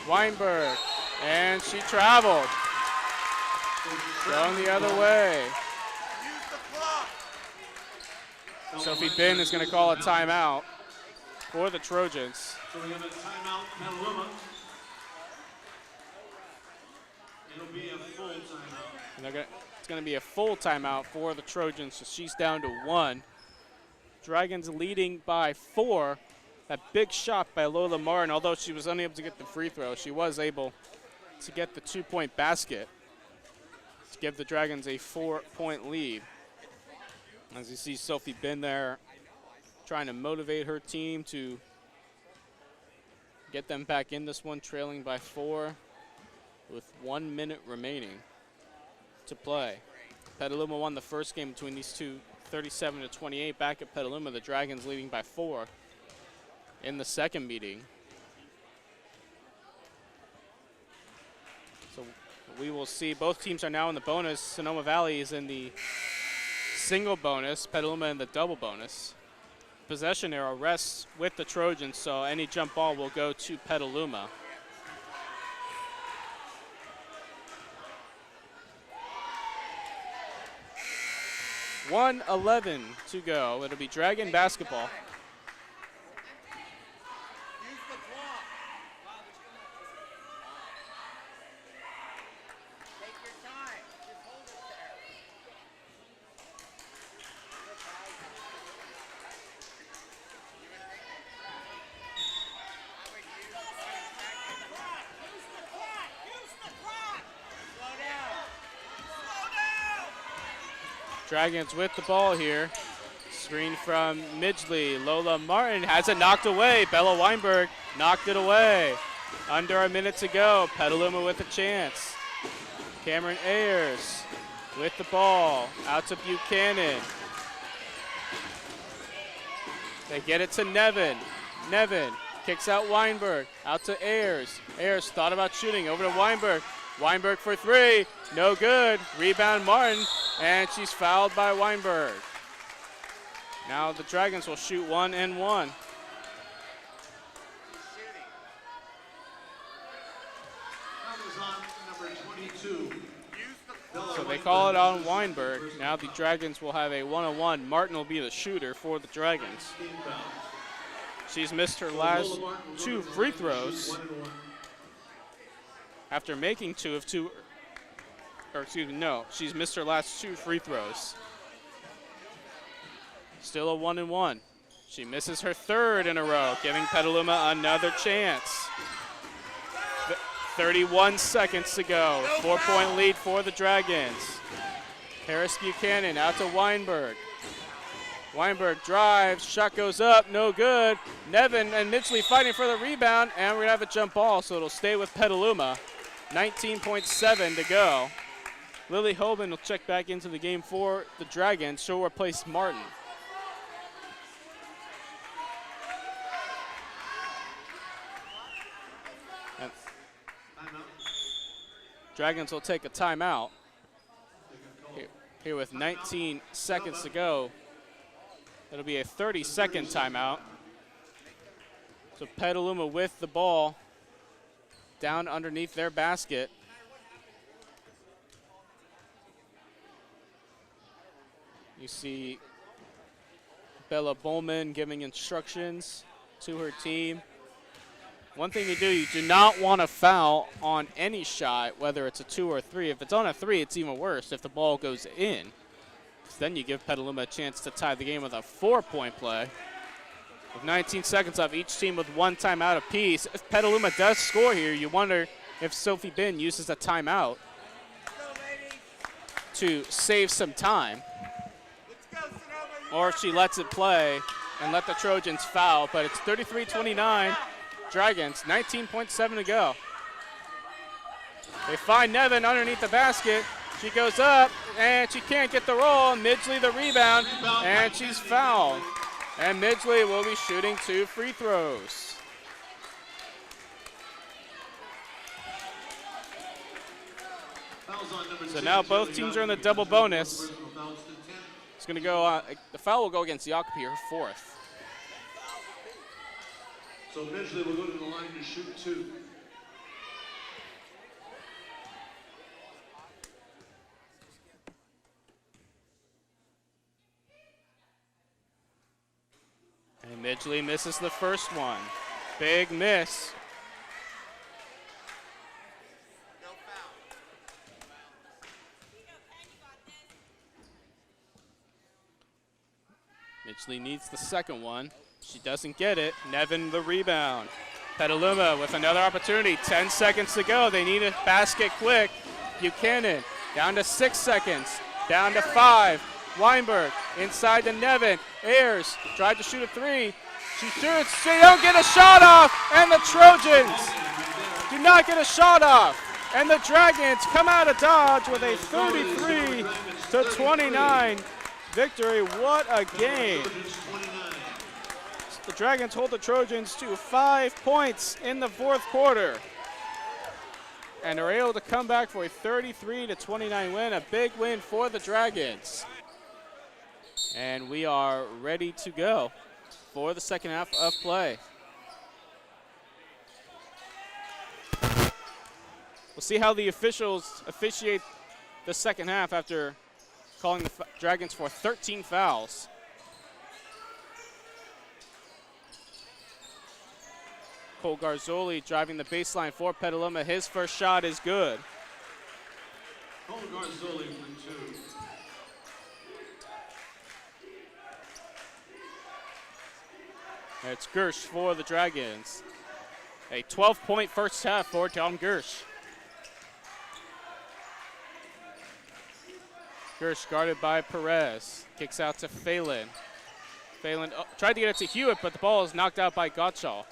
D: Weinberg, and she traveled. Going the other way. Sophie Bin is going to call a timeout for the Trojans.
B: So we have a timeout, Petaluma. It'll be a full timeout.
D: And it's going to be a full timeout for the Trojans, so she's down to 1. Dragons leading by 4. That big shot by Lola Martin, although she was unable to get the free throw, she was able to get the 2-point basket to give the Dragons a 4-point lead. As you see Sophie Bin there trying to motivate her team to get them back in this one, trailing by 4 with 1 minute remaining to play. Petaluma won the first game between these two, 37-28 back at Petaluma. The Dragons leading by 4 in the second meeting. So we will see both teams are now in the bonus. Sonoma Valley is in the single bonus, Petaluma in the double bonus. Possession arrow rests with the Trojans, so any jump ball will go to Petaluma. .111 to go. It'll be Dragon basketball. Dragons with the ball here. Screen from Midgley. Lola Martin has it knocked away. Bella Weinberg knocked it away. Under a minute to go. Petaluma with a chance. Cameron Ayers with the ball. Out to Buchanan. They get it to Nevin. Nevin kicks out Weinberg. Out to Ayers. Ayers thought about shooting. Over to Weinberg. Weinberg for 3. No good. Rebound Martin. And she's fouled by Weinberg. Now the Dragons will shoot 1 and 1. So they call it on Weinberg. Now the Dragons will have a 1-on-1. Martin will be the shooter for the Dragons. She's missed her last 2 free throws after making 2 of 2. Or excuse me, no, she's missed her last 2 free throws. Still a 1-and-1. She misses her 3rd in a row, giving Petaluma another chance. 31 seconds to go. 4-point lead for the Dragons. Harris Buchanan out to Weinberg. Weinberg drives, shot goes up, no good. Nevin and Midgley fighting for the rebound, and we're gonna have a jump ball, so it'll stay with Petaluma. 19.7 to go. Lily Hoban will check back into the game for the Dragons. She'll replace Martin. And Dragons will take a timeout. Here with 19 seconds to go. It'll be a 30-second timeout. So Petaluma with the ball down underneath their basket. You see Bella Bowman giving instructions to her team. One thing you do not want to foul on any shot, whether it's a 2 or a 3. If it's on a 3, it's even worse if the ball goes in. Then you give Petaluma a chance to tie the game with a 4-point play. With 19 seconds left, each team with 1 timeout apiece. If Petaluma does score here, you wonder if Sophie Bin uses a timeout to save some time, or if she lets it play and let the Trojans foul. But it's 33-29, Dragons, 19.7 to go. They find Nevin underneath the basket. She goes up, and she can't get the roll. Midgley the rebound, and she's fouled. And Midgley will be shooting 2 free throws. So now both teams are in the double bonus. It's going to go, the foul will go against Jacopi, her 4th.
B: So Midgley will go to the line to shoot 2.
D: And Midgley misses the first one. Big miss. Midgley needs the second one. She doesn't get it. Nevin the rebound. Petaluma with another opportunity. 10 seconds to go. They need a basket quick. Buchanan down to 6 seconds. Down to 5. Weinberg inside to Nevin. Ayers tried to shoot a 3. She shoots. They don't get a shot off. And the Trojans do not get a shot off. And the Dragons come out of Dodge with a 33-29 victory. What a game. The Dragons hold the Trojans to 5 points in the 4th quarter. And are able to come back for a 33-29 win. A big win for the Dragons. And we are ready to go for the second half of play. We'll see how the officials officiate the second half after calling the Dragons for 13 fouls. Cole Garzoli driving the baseline for Petaluma. His first shot is good.
B: Cole Garzoli for 2.
D: It's Gersh for the Dragons. A 12-point first half for Tom Gersh. Gersh guarded by Perez. Kicks out to Phelan. Phelan tried to get it to Hewitt, but the ball is knocked out by Gottschall.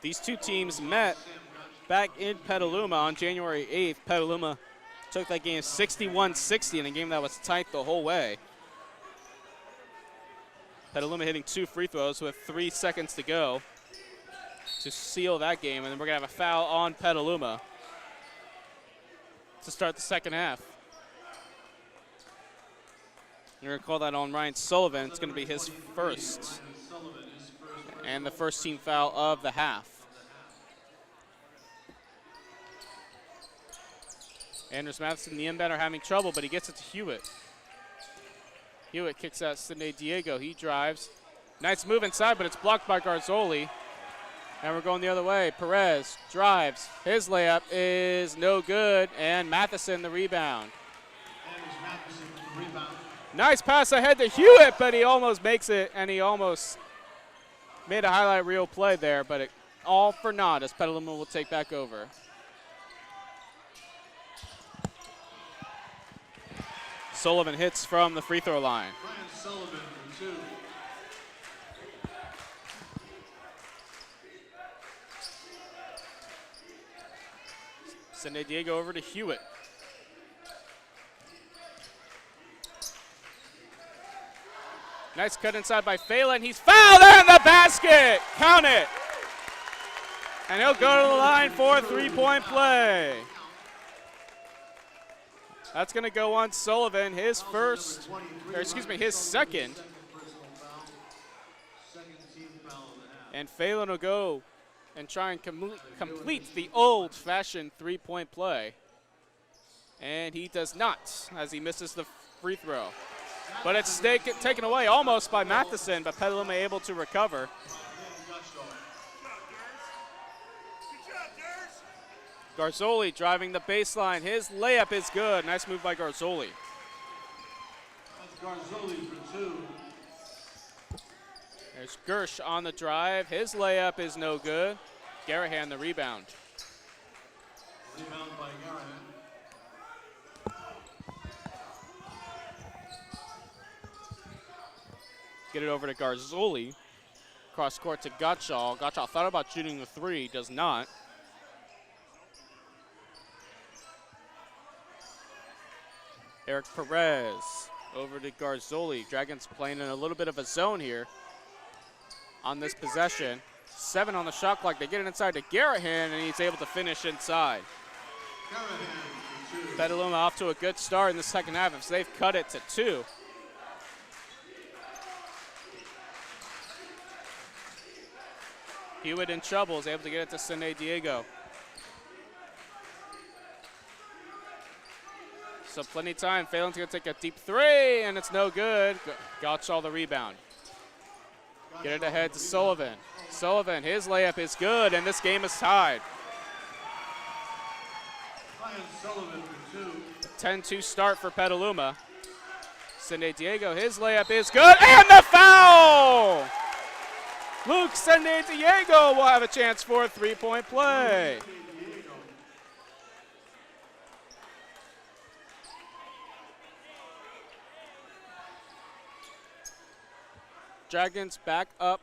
D: These two teams met back in Petaluma on January 8th. Petaluma took that game 61-60 in a game that was tight the whole way. Petaluma hitting 2 free throws with 3 seconds to go to seal that game, and then we're going to have a foul on Petaluma to start the second half. You're going to call that on Ryan Sullivan. It's going to be his first, and the first team foul of the half. Anders Matheson and the inbound are having trouble, but he gets it to Hewitt. Hewitt kicks out Sidney Diego. He drives. Nice move inside, but it's blocked by Garzoli. And we're going the other way. Perez drives. His layup is no good, and Matheson the rebound. Nice pass ahead to Hewitt, but he almost makes it, and he almost made a highlight reel play there, but it all for naught as Petaluma will take back over. Sullivan hits from the free throw line.
B: Brian Sullivan for 2.
D: San Diego over to Hewitt. Nice cut inside by Phelan. He's fouled in the basket. Count it. And he'll go to the line for a 3-point play. That's going to go on Sullivan, his first, or excuse me, his second. And Phelan will go and try and complete the old-fashioned 3-point play. And he does not, as he misses the free throw. But it's taken away almost by Matheson, but Petaluma able to recover. Garzoli driving the baseline. His layup is good. Nice move by Garzoli.
B: That's Garzoli for 2.
D: There's Gersh on the drive. His layup is no good. Garahan the rebound.
B: Rebound by Garahan.
D: Get it over to Garzoli. Cross court to Gottschall. Gottschall thought about shooting the 3, does not. Eric Perez over to Garzoli. Dragons playing in a little bit of a zone here on this possession. 7 on the shot clock. They get it inside to Garahan, and he's able to finish inside.
B: Garahan for 2.
D: Petaluma off to a good start in the second half, so they've cut it to 2. Hewitt in trouble, is able to get it to San Diego. So plenty of time. Phelan's going to take a deep 3, and it's no good. Gottschall the rebound. Get it ahead to Sullivan. Sullivan, his layup is good, and this game is tied.
B: Brian Sullivan for 2.
D: 10-2 start for Petaluma. San Diego, his layup is good, and the foul! Luke San Diego will have a chance for a 3-point play. Dragons back up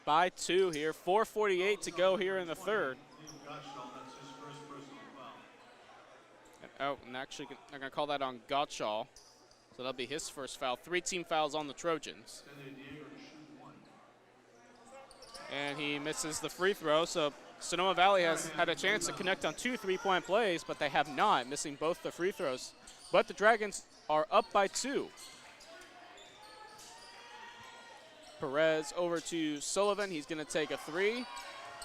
D: by 2 here. 4:48 to go here in the third. And actually, they're going to call that on Gottschall. So that'll be his first foul. 3 team fouls on the Trojans. And he misses the free throw. So Sonoma Valley has had a chance to connect on 2 3-point plays, but they have not, missing both the free throws. But the Dragons are up by 2. Perez over to Sullivan. He's going to take a 3,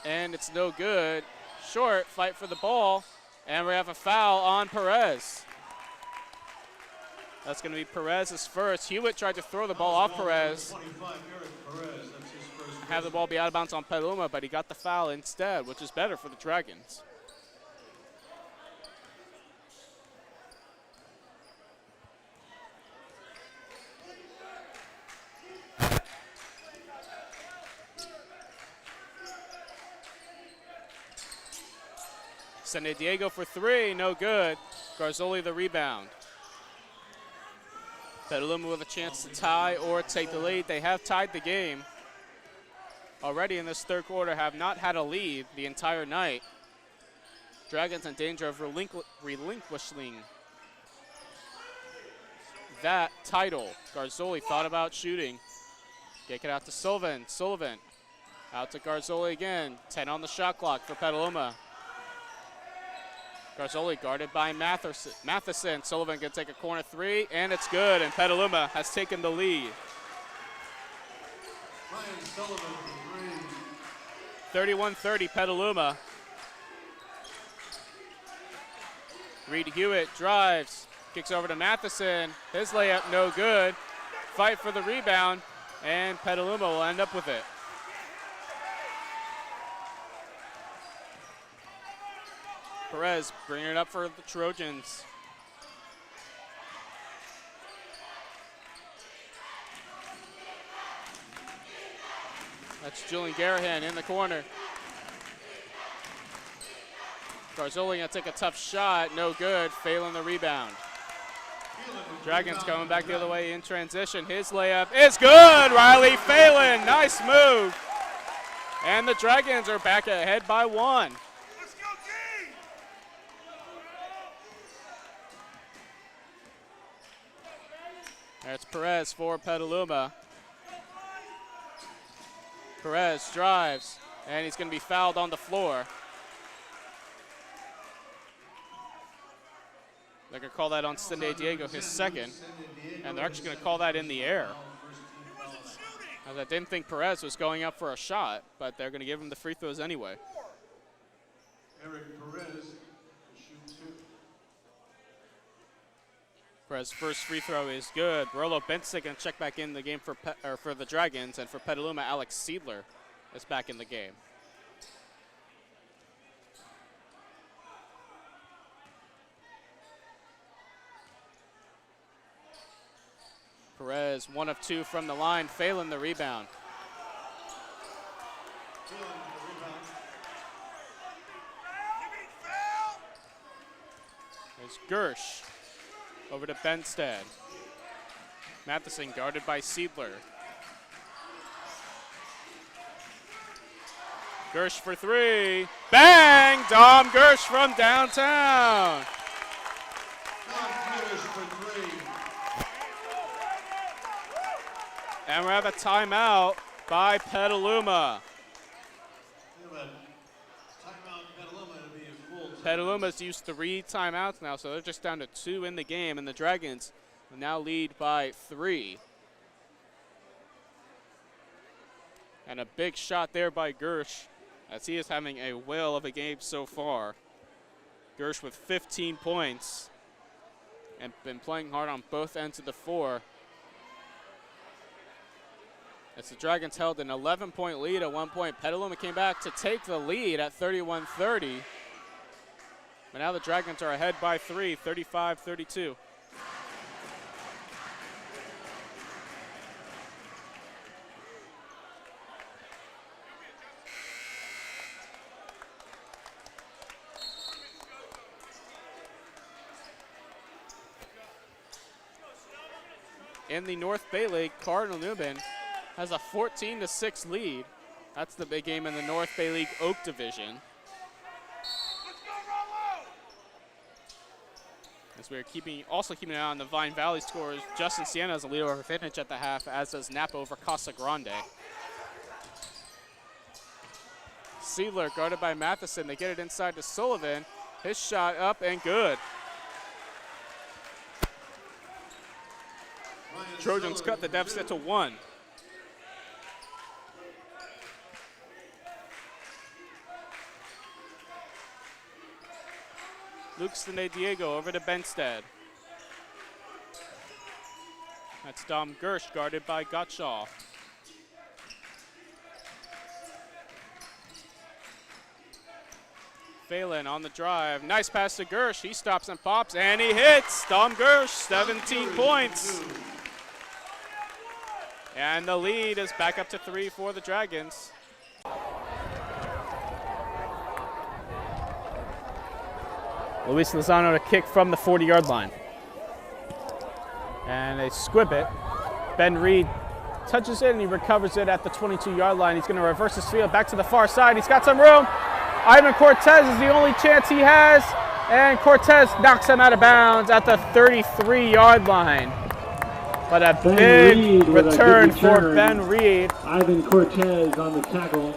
D: and it's no good. Short, fight for the ball, and we have a foul on Perez. That's going to be Perez's first. Hewitt tried to throw the ball off Perez.
B: 25, Eric Perez. That's his first.
D: Have the ball be out of bounds on Petaluma, but he got the foul instead, which is better for the Dragons. San Diego for 3, no good. Garzoli the rebound. Petaluma with a chance to tie or take the lead. They have tied the game already in this third quarter, have not had a lead the entire night. Dragons in danger of relinquishing that title. Garzoli thought about shooting. Kick it out to Sullivan. Sullivan out to Garzoli again. 10 on the shot clock for Petaluma. Garzoli guarded by Matheson. Sullivan can take a corner 3, and it's good, and Petaluma has taken the lead.
B: Brian Sullivan for 3.
D: 31-30 Petaluma. Reed Hewitt drives, kicks over to Matheson. His layup no good. Fight for the rebound, and Petaluma will end up with it. Perez bringing it up for the Trojans. That's Julian Garahan in the corner. Garzoli gonna take a tough shot, no good, failing the rebound. Dragons coming back the other way in transition. His layup is good, Riley Phelan, nice move. And the Dragons are back ahead by 1.
B: Let's go, team!
D: There's Perez for Petaluma. Perez drives, and he's gonna be fouled on the floor. They're going to call that on Cindy Diego, his second, and they're actually going to call that in the air. As I didn't think Perez was going up for a shot, but they're going to give him the free throws anyway.
B: Eric Perez to shoot 2.
D: Perez's first free throw is good. Rolo Bensick going to check back in the game for the Dragons, and for Petaluma, Alex Seidler is back in the game. Perez, 1 of 2 from the line, failing the rebound. There's Gersh over to Benstead. Matheson guarded by Seidler. Gersh for 3. Bang! Dom Gersh from downtown. And we have a timeout by Petaluma. Petaluma's used 3 timeouts now, so they're just down to 2 in the game, and the Dragons now lead by 3. And a big shot there by Gersh, as he is having a whale of a game so far. Gersh with 15 points and been playing hard on both ends of the floor. As the Dragons held an 11-point lead at one point, Petaluma came back to take the lead at 31-30. But now the Dragons are ahead by 3, 35-32. In the North Bay League, Cardinal Newman has a 14-6 lead. That's the big game in the North Bay League Oak Division. As we're also keeping an eye on the Vine Valley scores, Justin Siena has a lead over Vintage at the half, as does Napa over Casa Grande. Seidler guarded by Matheson. They get it inside to Sullivan. His shot up and good. Trojans cut the deficit to 1. Luke Sine Diego over to Benstead. That's Dom Gersh guarded by Gottschall. Phelan on the drive. Nice pass to Gersh. He stops and pops, and he hits. Dom Gersh, 17 points. And the lead is back up to 3 for the Dragons. Luis Lozano to kick from the 40-yard line. And they squib it. Ben Reed touches it and he recovers it at the 22-yard line. He's going to reverse his field back to the far side. He's got some room. Ivan Cortez is the only chance he has. And Cortez knocks him out of bounds at the 33-yard line. But a big return for Ben Reed.
E: Ivan Cortez on the tackle.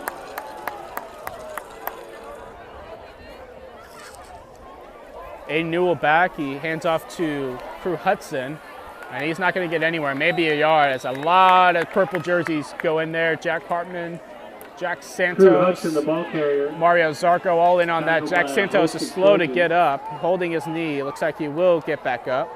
D: A Newell back. He hands off to Crew Hudson. And he's not going to get anywhere. Maybe a yard. As a lot of purple jerseys go in there. Jack Hartman, Jack Santos,
E: Crew Hudson, the ball carrier.
D: Mario Zarco all in on that. Jack Santos is slow to get up, holding his knee. It looks like he will get back up.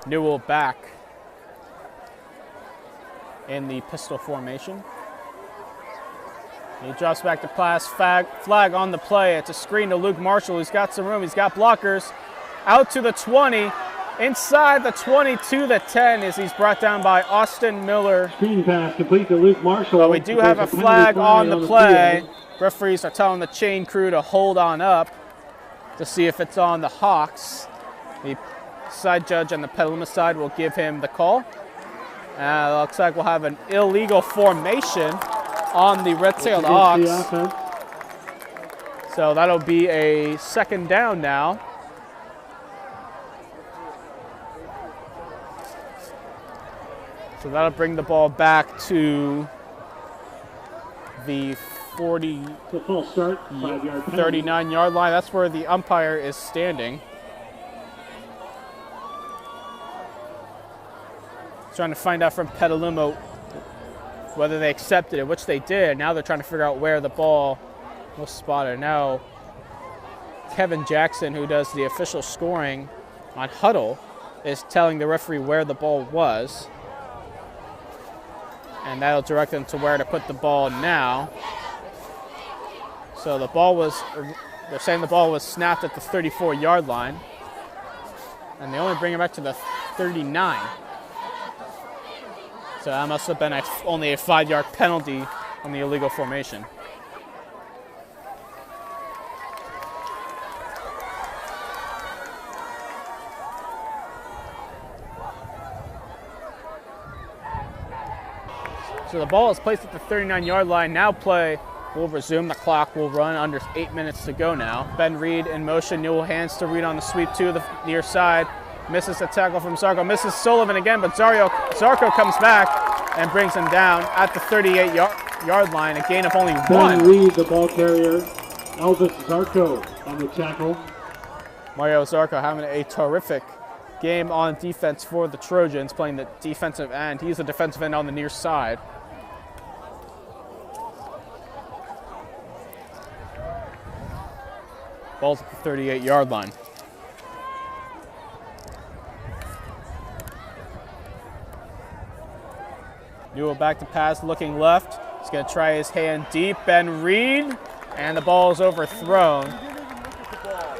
D: Newell back in the pistol formation. He drops back to pass, flag on the play. It's a screen to Luke Marshall, who's got some room. He's got blockers. out to the 20, inside the 22, the 10 as he's brought down by Austin Miller.
E: Screen pass complete to Luke Marshall.
D: But we do have a flag on the play. Referees are telling the chain crew to hold on up to see if it's on the Hawks. The side judge on the Petaluma side will give him the call. Looks like we'll have an illegal formation on the red-tailed Hawks. So that'll be a second down now. So that'll bring the ball back to the 39-yard line. That's where the umpire is standing. Trying to find out from Petaluma whether they accepted it, which they did. Now they're trying to figure out where the ball was spotted. Now Kevin Jackson, who does the official scoring on Huddle, is telling the referee where the ball was. And that'll direct them to where to put the ball now. So the ball was, they're saying the ball was snapped at the 34-yard line. And they only bring it back to the 39. So that must have been only a 5-yard penalty on the illegal formation. So the ball is placed at the 39-yard line. Now play will resume. The clock will run under 8 minutes to go now. Ben Reed in motion. New hands to Reed on the sweep to the near side. Misses the tackle from Zarko. Misses Sullivan again, but Zarko comes back and brings him down at the 38-yard line. A gain of only one.
E: Ben Reed, the ball carrier. Elvis Zarko on the tackle.
D: Mario Zarko having a terrific game on defense for the Trojans, playing the defensive end. He's a defensive end on the near side. Ball's at the 38-yard line. Newell back to pass, looking left. He's going to try his hand deep. Ben Reed, and the ball is overthrown.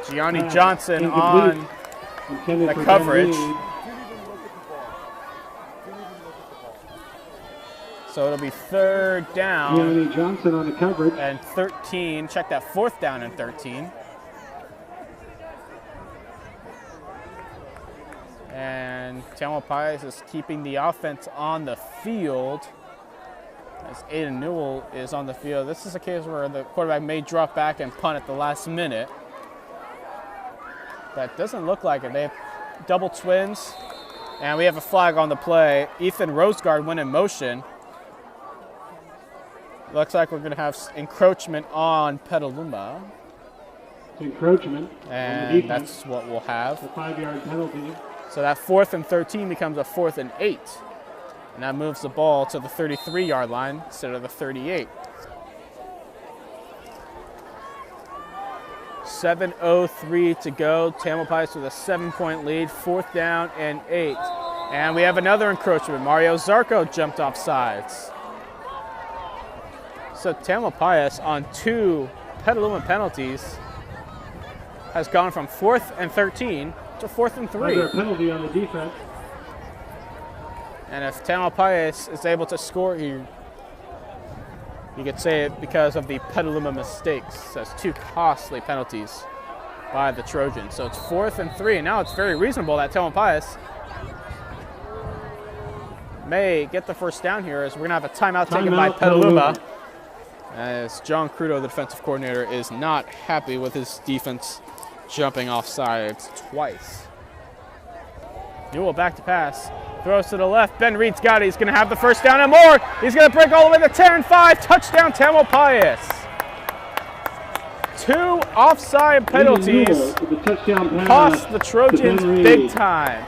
D: Gianni Johnson on the coverage. So it'll be third down.
E: Gianni Johnson on the coverage.
D: And 13. Check that, fourth down and 13. And Tamalpais is keeping the offense on the field as Aiden Newell is on the field. This is a case where the quarterback may drop back and punt at the last minute. That doesn't look like it. They have double twins, and we have a flag on the play. Ethan Roseguard went in motion. Looks like we're going to have encroachment on Petaluma.
E: Encroachment.
D: And that's what we'll have.
E: A 5-yard penalty.
D: So that 4th and 13 becomes a 4th and 8. And that moves the ball to the 33-yard line instead of the 38. 7:03 to go. Tamalpais with a 7-point lead. 4th down and 8. And we have another encroachment. Mario Zarko jumped off sides. So Tamalpais on 2 Petaluma penalties has gone from 4th and 13 to 4th and 3.
E: Another penalty on the defense.
D: And if Tamalpais is able to score here, you could say it because of the Petaluma mistakes. That's 2 costly penalties by the Trojans. So it's 4th and 3, and now it's very reasonable that Tamalpais may get the first down here, as we're going to have a timeout taken by Petaluma. As John Crudo, the defensive coordinator, is not happy with his defense jumping off sides twice. Newell back to pass. Throws to the left. Ben Reed's got it. He's going to have the first down and more. He's going to break all the way to 10-5. Touchdown, Tamalpais. 2 offside penalties cost the Trojans big time.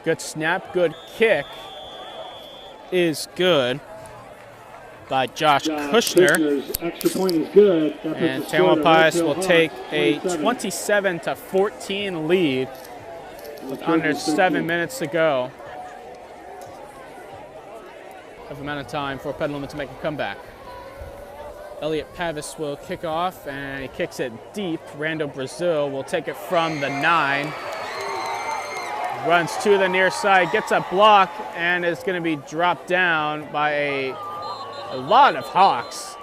D: Good snap, good kick is good by Josh Kushner's
E: extra point is good.
D: And Tamalpais will take a 27-14 lead with under 7 minutes to go. Enough amount of time for Petaluma to make a comeback. Elliot Pavis will kick off, and he kicks it deep. Randall Brazil will take it from the 9. Runs to the near side, gets a block, and is going to be dropped down by a lot of Hawks.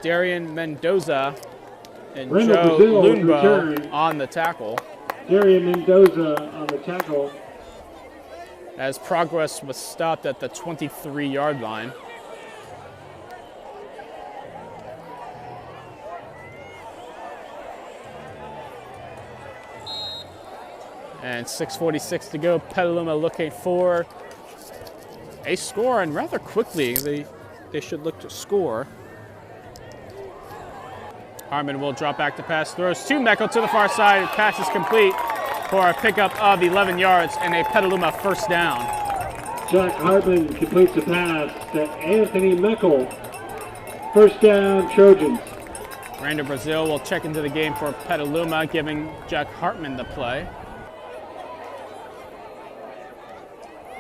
D: Darian Mendoza and
E: Randall
D: Joe
E: Brazil with
D: Lundbo
E: return.
D: on the tackle.
E: Darian Mendoza on the tackle.
D: As progress was stopped at the 23-yard line. And 6:46 to go. Petaluma looking for a score, and rather quickly they should look to score. Harmon will drop back to pass, throws to Meckel to the far side. Pass is complete for a pickup of 11 yards and a Petaluma first down.
E: Jack Hartman completes the pass to Anthony Meckel. First down, Trojans.
D: Randall Brazil will check into the game for Petaluma, giving Jack Hartman the play.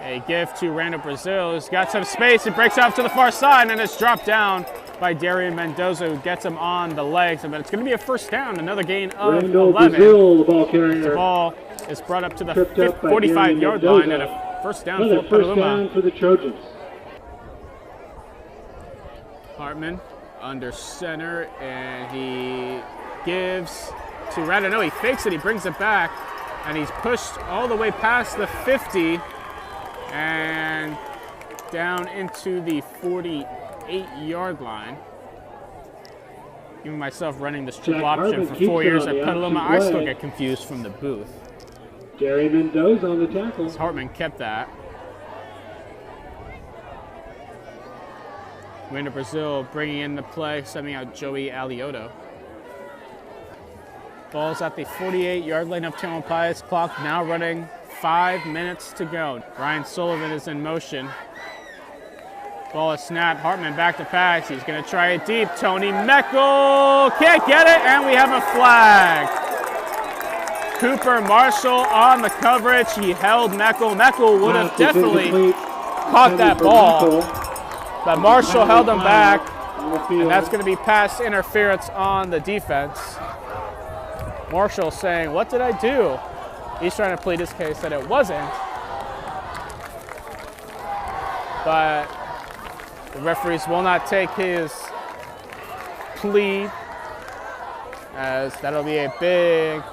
D: A give to Randall Brazil, who's got some space. It breaks off to the far side, and it's dropped down by Darian Mendoza, who gets him on the legs. But it's going to be a first down, another gain of
E: Randall
D: 11.
E: Brazil, the ball carrier.
D: The ball is brought up to the
E: Tripped up by
D: 45-yard
E: Darian
D: line, and
E: Mendoza.
D: a first down
E: Another
D: for
E: first
D: Petaluma.
E: down for the Trojans.
D: Hartman under center, and he gives to Rado. No, he fakes it, he brings it back, and he's pushed all the way past the 50 and down into the 48-yard line. Even myself running this triple
E: Jack
D: option
E: Hartman
D: for
E: keeps
D: 4
E: it
D: years
E: on
D: at
E: the
D: Petaluma,
E: option
D: I still
E: play.
D: get confused from the booth.
E: Darian Mendoza on the tackle.
D: Hartman kept that. Randall Brazil bringing in the play, sending out Joey Alioto. Ball's at the 48-yard line of Tailman Pius. Clock now running 5 minutes to go. Ryan Sullivan is in motion. Ball is snapped. Hartman back to pass. He's going to try it deep. Tony Meckel can't get it, and we have a flag. Cooper Marshall on the coverage. He held Meckel. Meckel would have definitely caught that ball, but Marshall held him back, and that's going to be pass interference on the defense. Marshall saying, "What did I do?" He's trying to plead his case that it wasn't, but the referees will not take his plea, as that'll be a big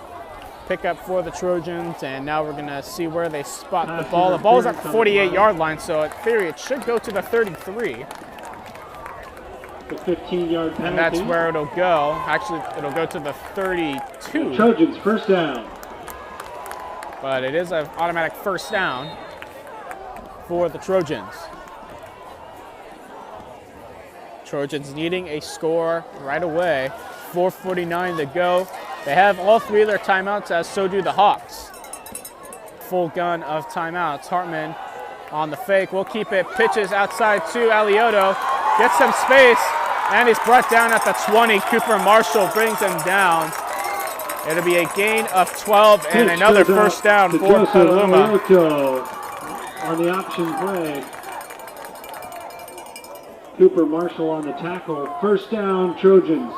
D: pickup for the Trojans. And now we're going to see where they spot the ball. The ball's at the 48-yard line, so in theory it should go to the 33.
E: The 15-yard penalty.
D: And that's where it'll go. Actually, it'll go to the 32.
E: Trojans first down.
D: But it is an automatic first down for the Trojans. Trojans needing a score right away. 4:49 to go. They have all 3 of their timeouts, as so do the Hawks. Full gun of timeouts. Hartman on the fake. Will keep it. Pitches outside to Alioto. Gets some space, and he's brought down at the 20. Cooper Marshall brings him down. It'll be a gain of 12 and another first down for Petaluma.
E: On the option play. Cooper Marshall on the tackle. First down, Trojans.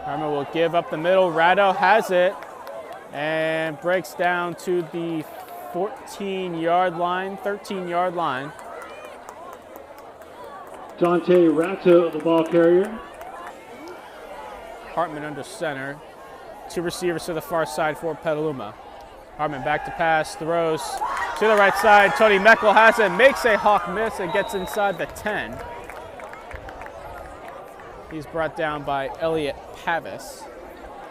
D: Harmon will give up the middle. Rado has it and breaks down to the 14-yard line, 13-yard line.
E: Dante Ratto, the ball carrier.
D: Hartman under center. 2 receivers to the far side for Petaluma. Hartman back to pass, throws to the right side. Tony Meckel has it, makes a Hawk miss, and gets inside the 10. He's brought down by Elliot Pavis.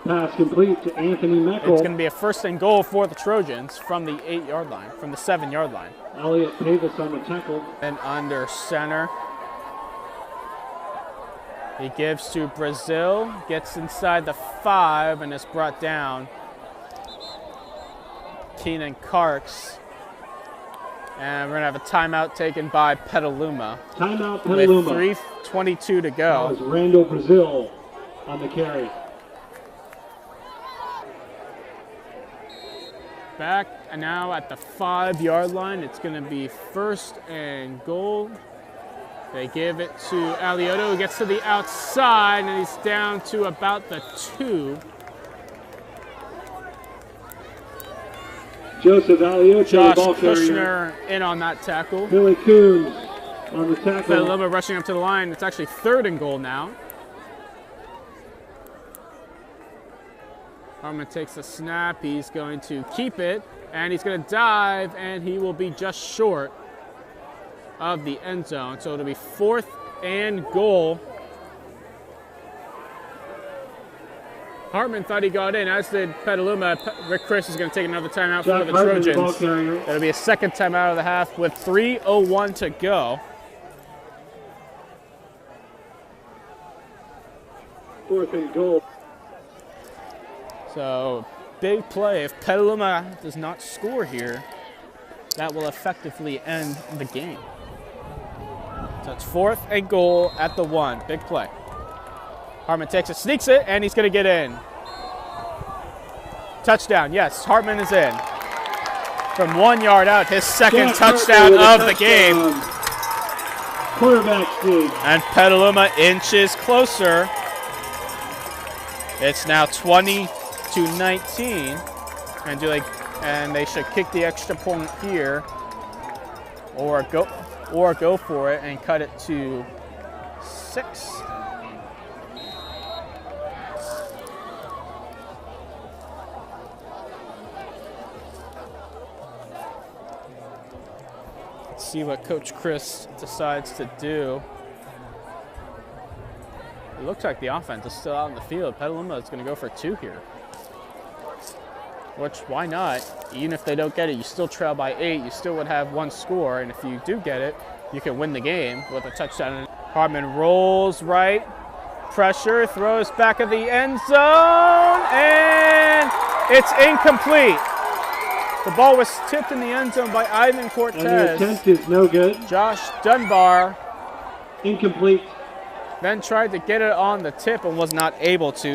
E: Pass complete to Anthony Meckel.
D: It's going to be a first and goal for the Trojans from the 8-yard line, from the 7-yard line.
E: Elliot Pavis on the tackle.
D: And under center. He gives to Brazil, gets inside the 5, and is brought down. Keenan Karks. And we're going to have a timeout taken by Petaluma.
E: Timeout Petaluma.
D: With 3:22 to
E: That
D: go.
E: was Randall Brazil on the carry.
D: back and now at the 5-yard line. It's going to be 1st and goal. They give it to Alioto, who gets to the outside, and he's down to about the 2.
E: Joseph Alioto,
D: Josh
E: ball carrier.
D: Kushner in on that tackle.
E: Billy Coons on the tackle.
D: Petaluma rushing up to the line. It's actually 3rd and goal now. Harmon takes the snap. He's going to keep it, and he's going to dive, and he will be just short of the end zone. So it'll be 4th and goal. Hartman thought he got in, as did Petaluma. Rick Chris is going to take another timeout for the Trojans. It'll be a 2nd timeout of the half with 3:01 to go.
E: 4th and goal.
D: So big play. If Petaluma does not score here, that will effectively end the game. So it's 4th and goal at the 1. Big play. Hartman takes it, sneaks it, and he's going to get in. Touchdown. Yes, Hartman is in. From 1 yard out, his 2nd touchdown of the game.
E: Quarterback sneak.
D: And Petaluma inches closer. It's now 20-19. And they should kick the extra point here, or go for it and cut it to 6. Let's see what Coach Chris decides to do. It looks like the offense is still out in the field. Petaluma is going to go for 2 here. Which, why not? Even if they don't get it, you still trail by 8. You still would have 1 score. And if you do get it, you can win the game with a touchdown. Hartman rolls right. Pressure, throws back of the end zone. And it's incomplete. The ball was tipped in the end zone by Ivan Cortez.
E: And the attempt is no good.
D: Josh Dunbar.
E: Incomplete.
D: Then tried to get it on the tip and was not able to.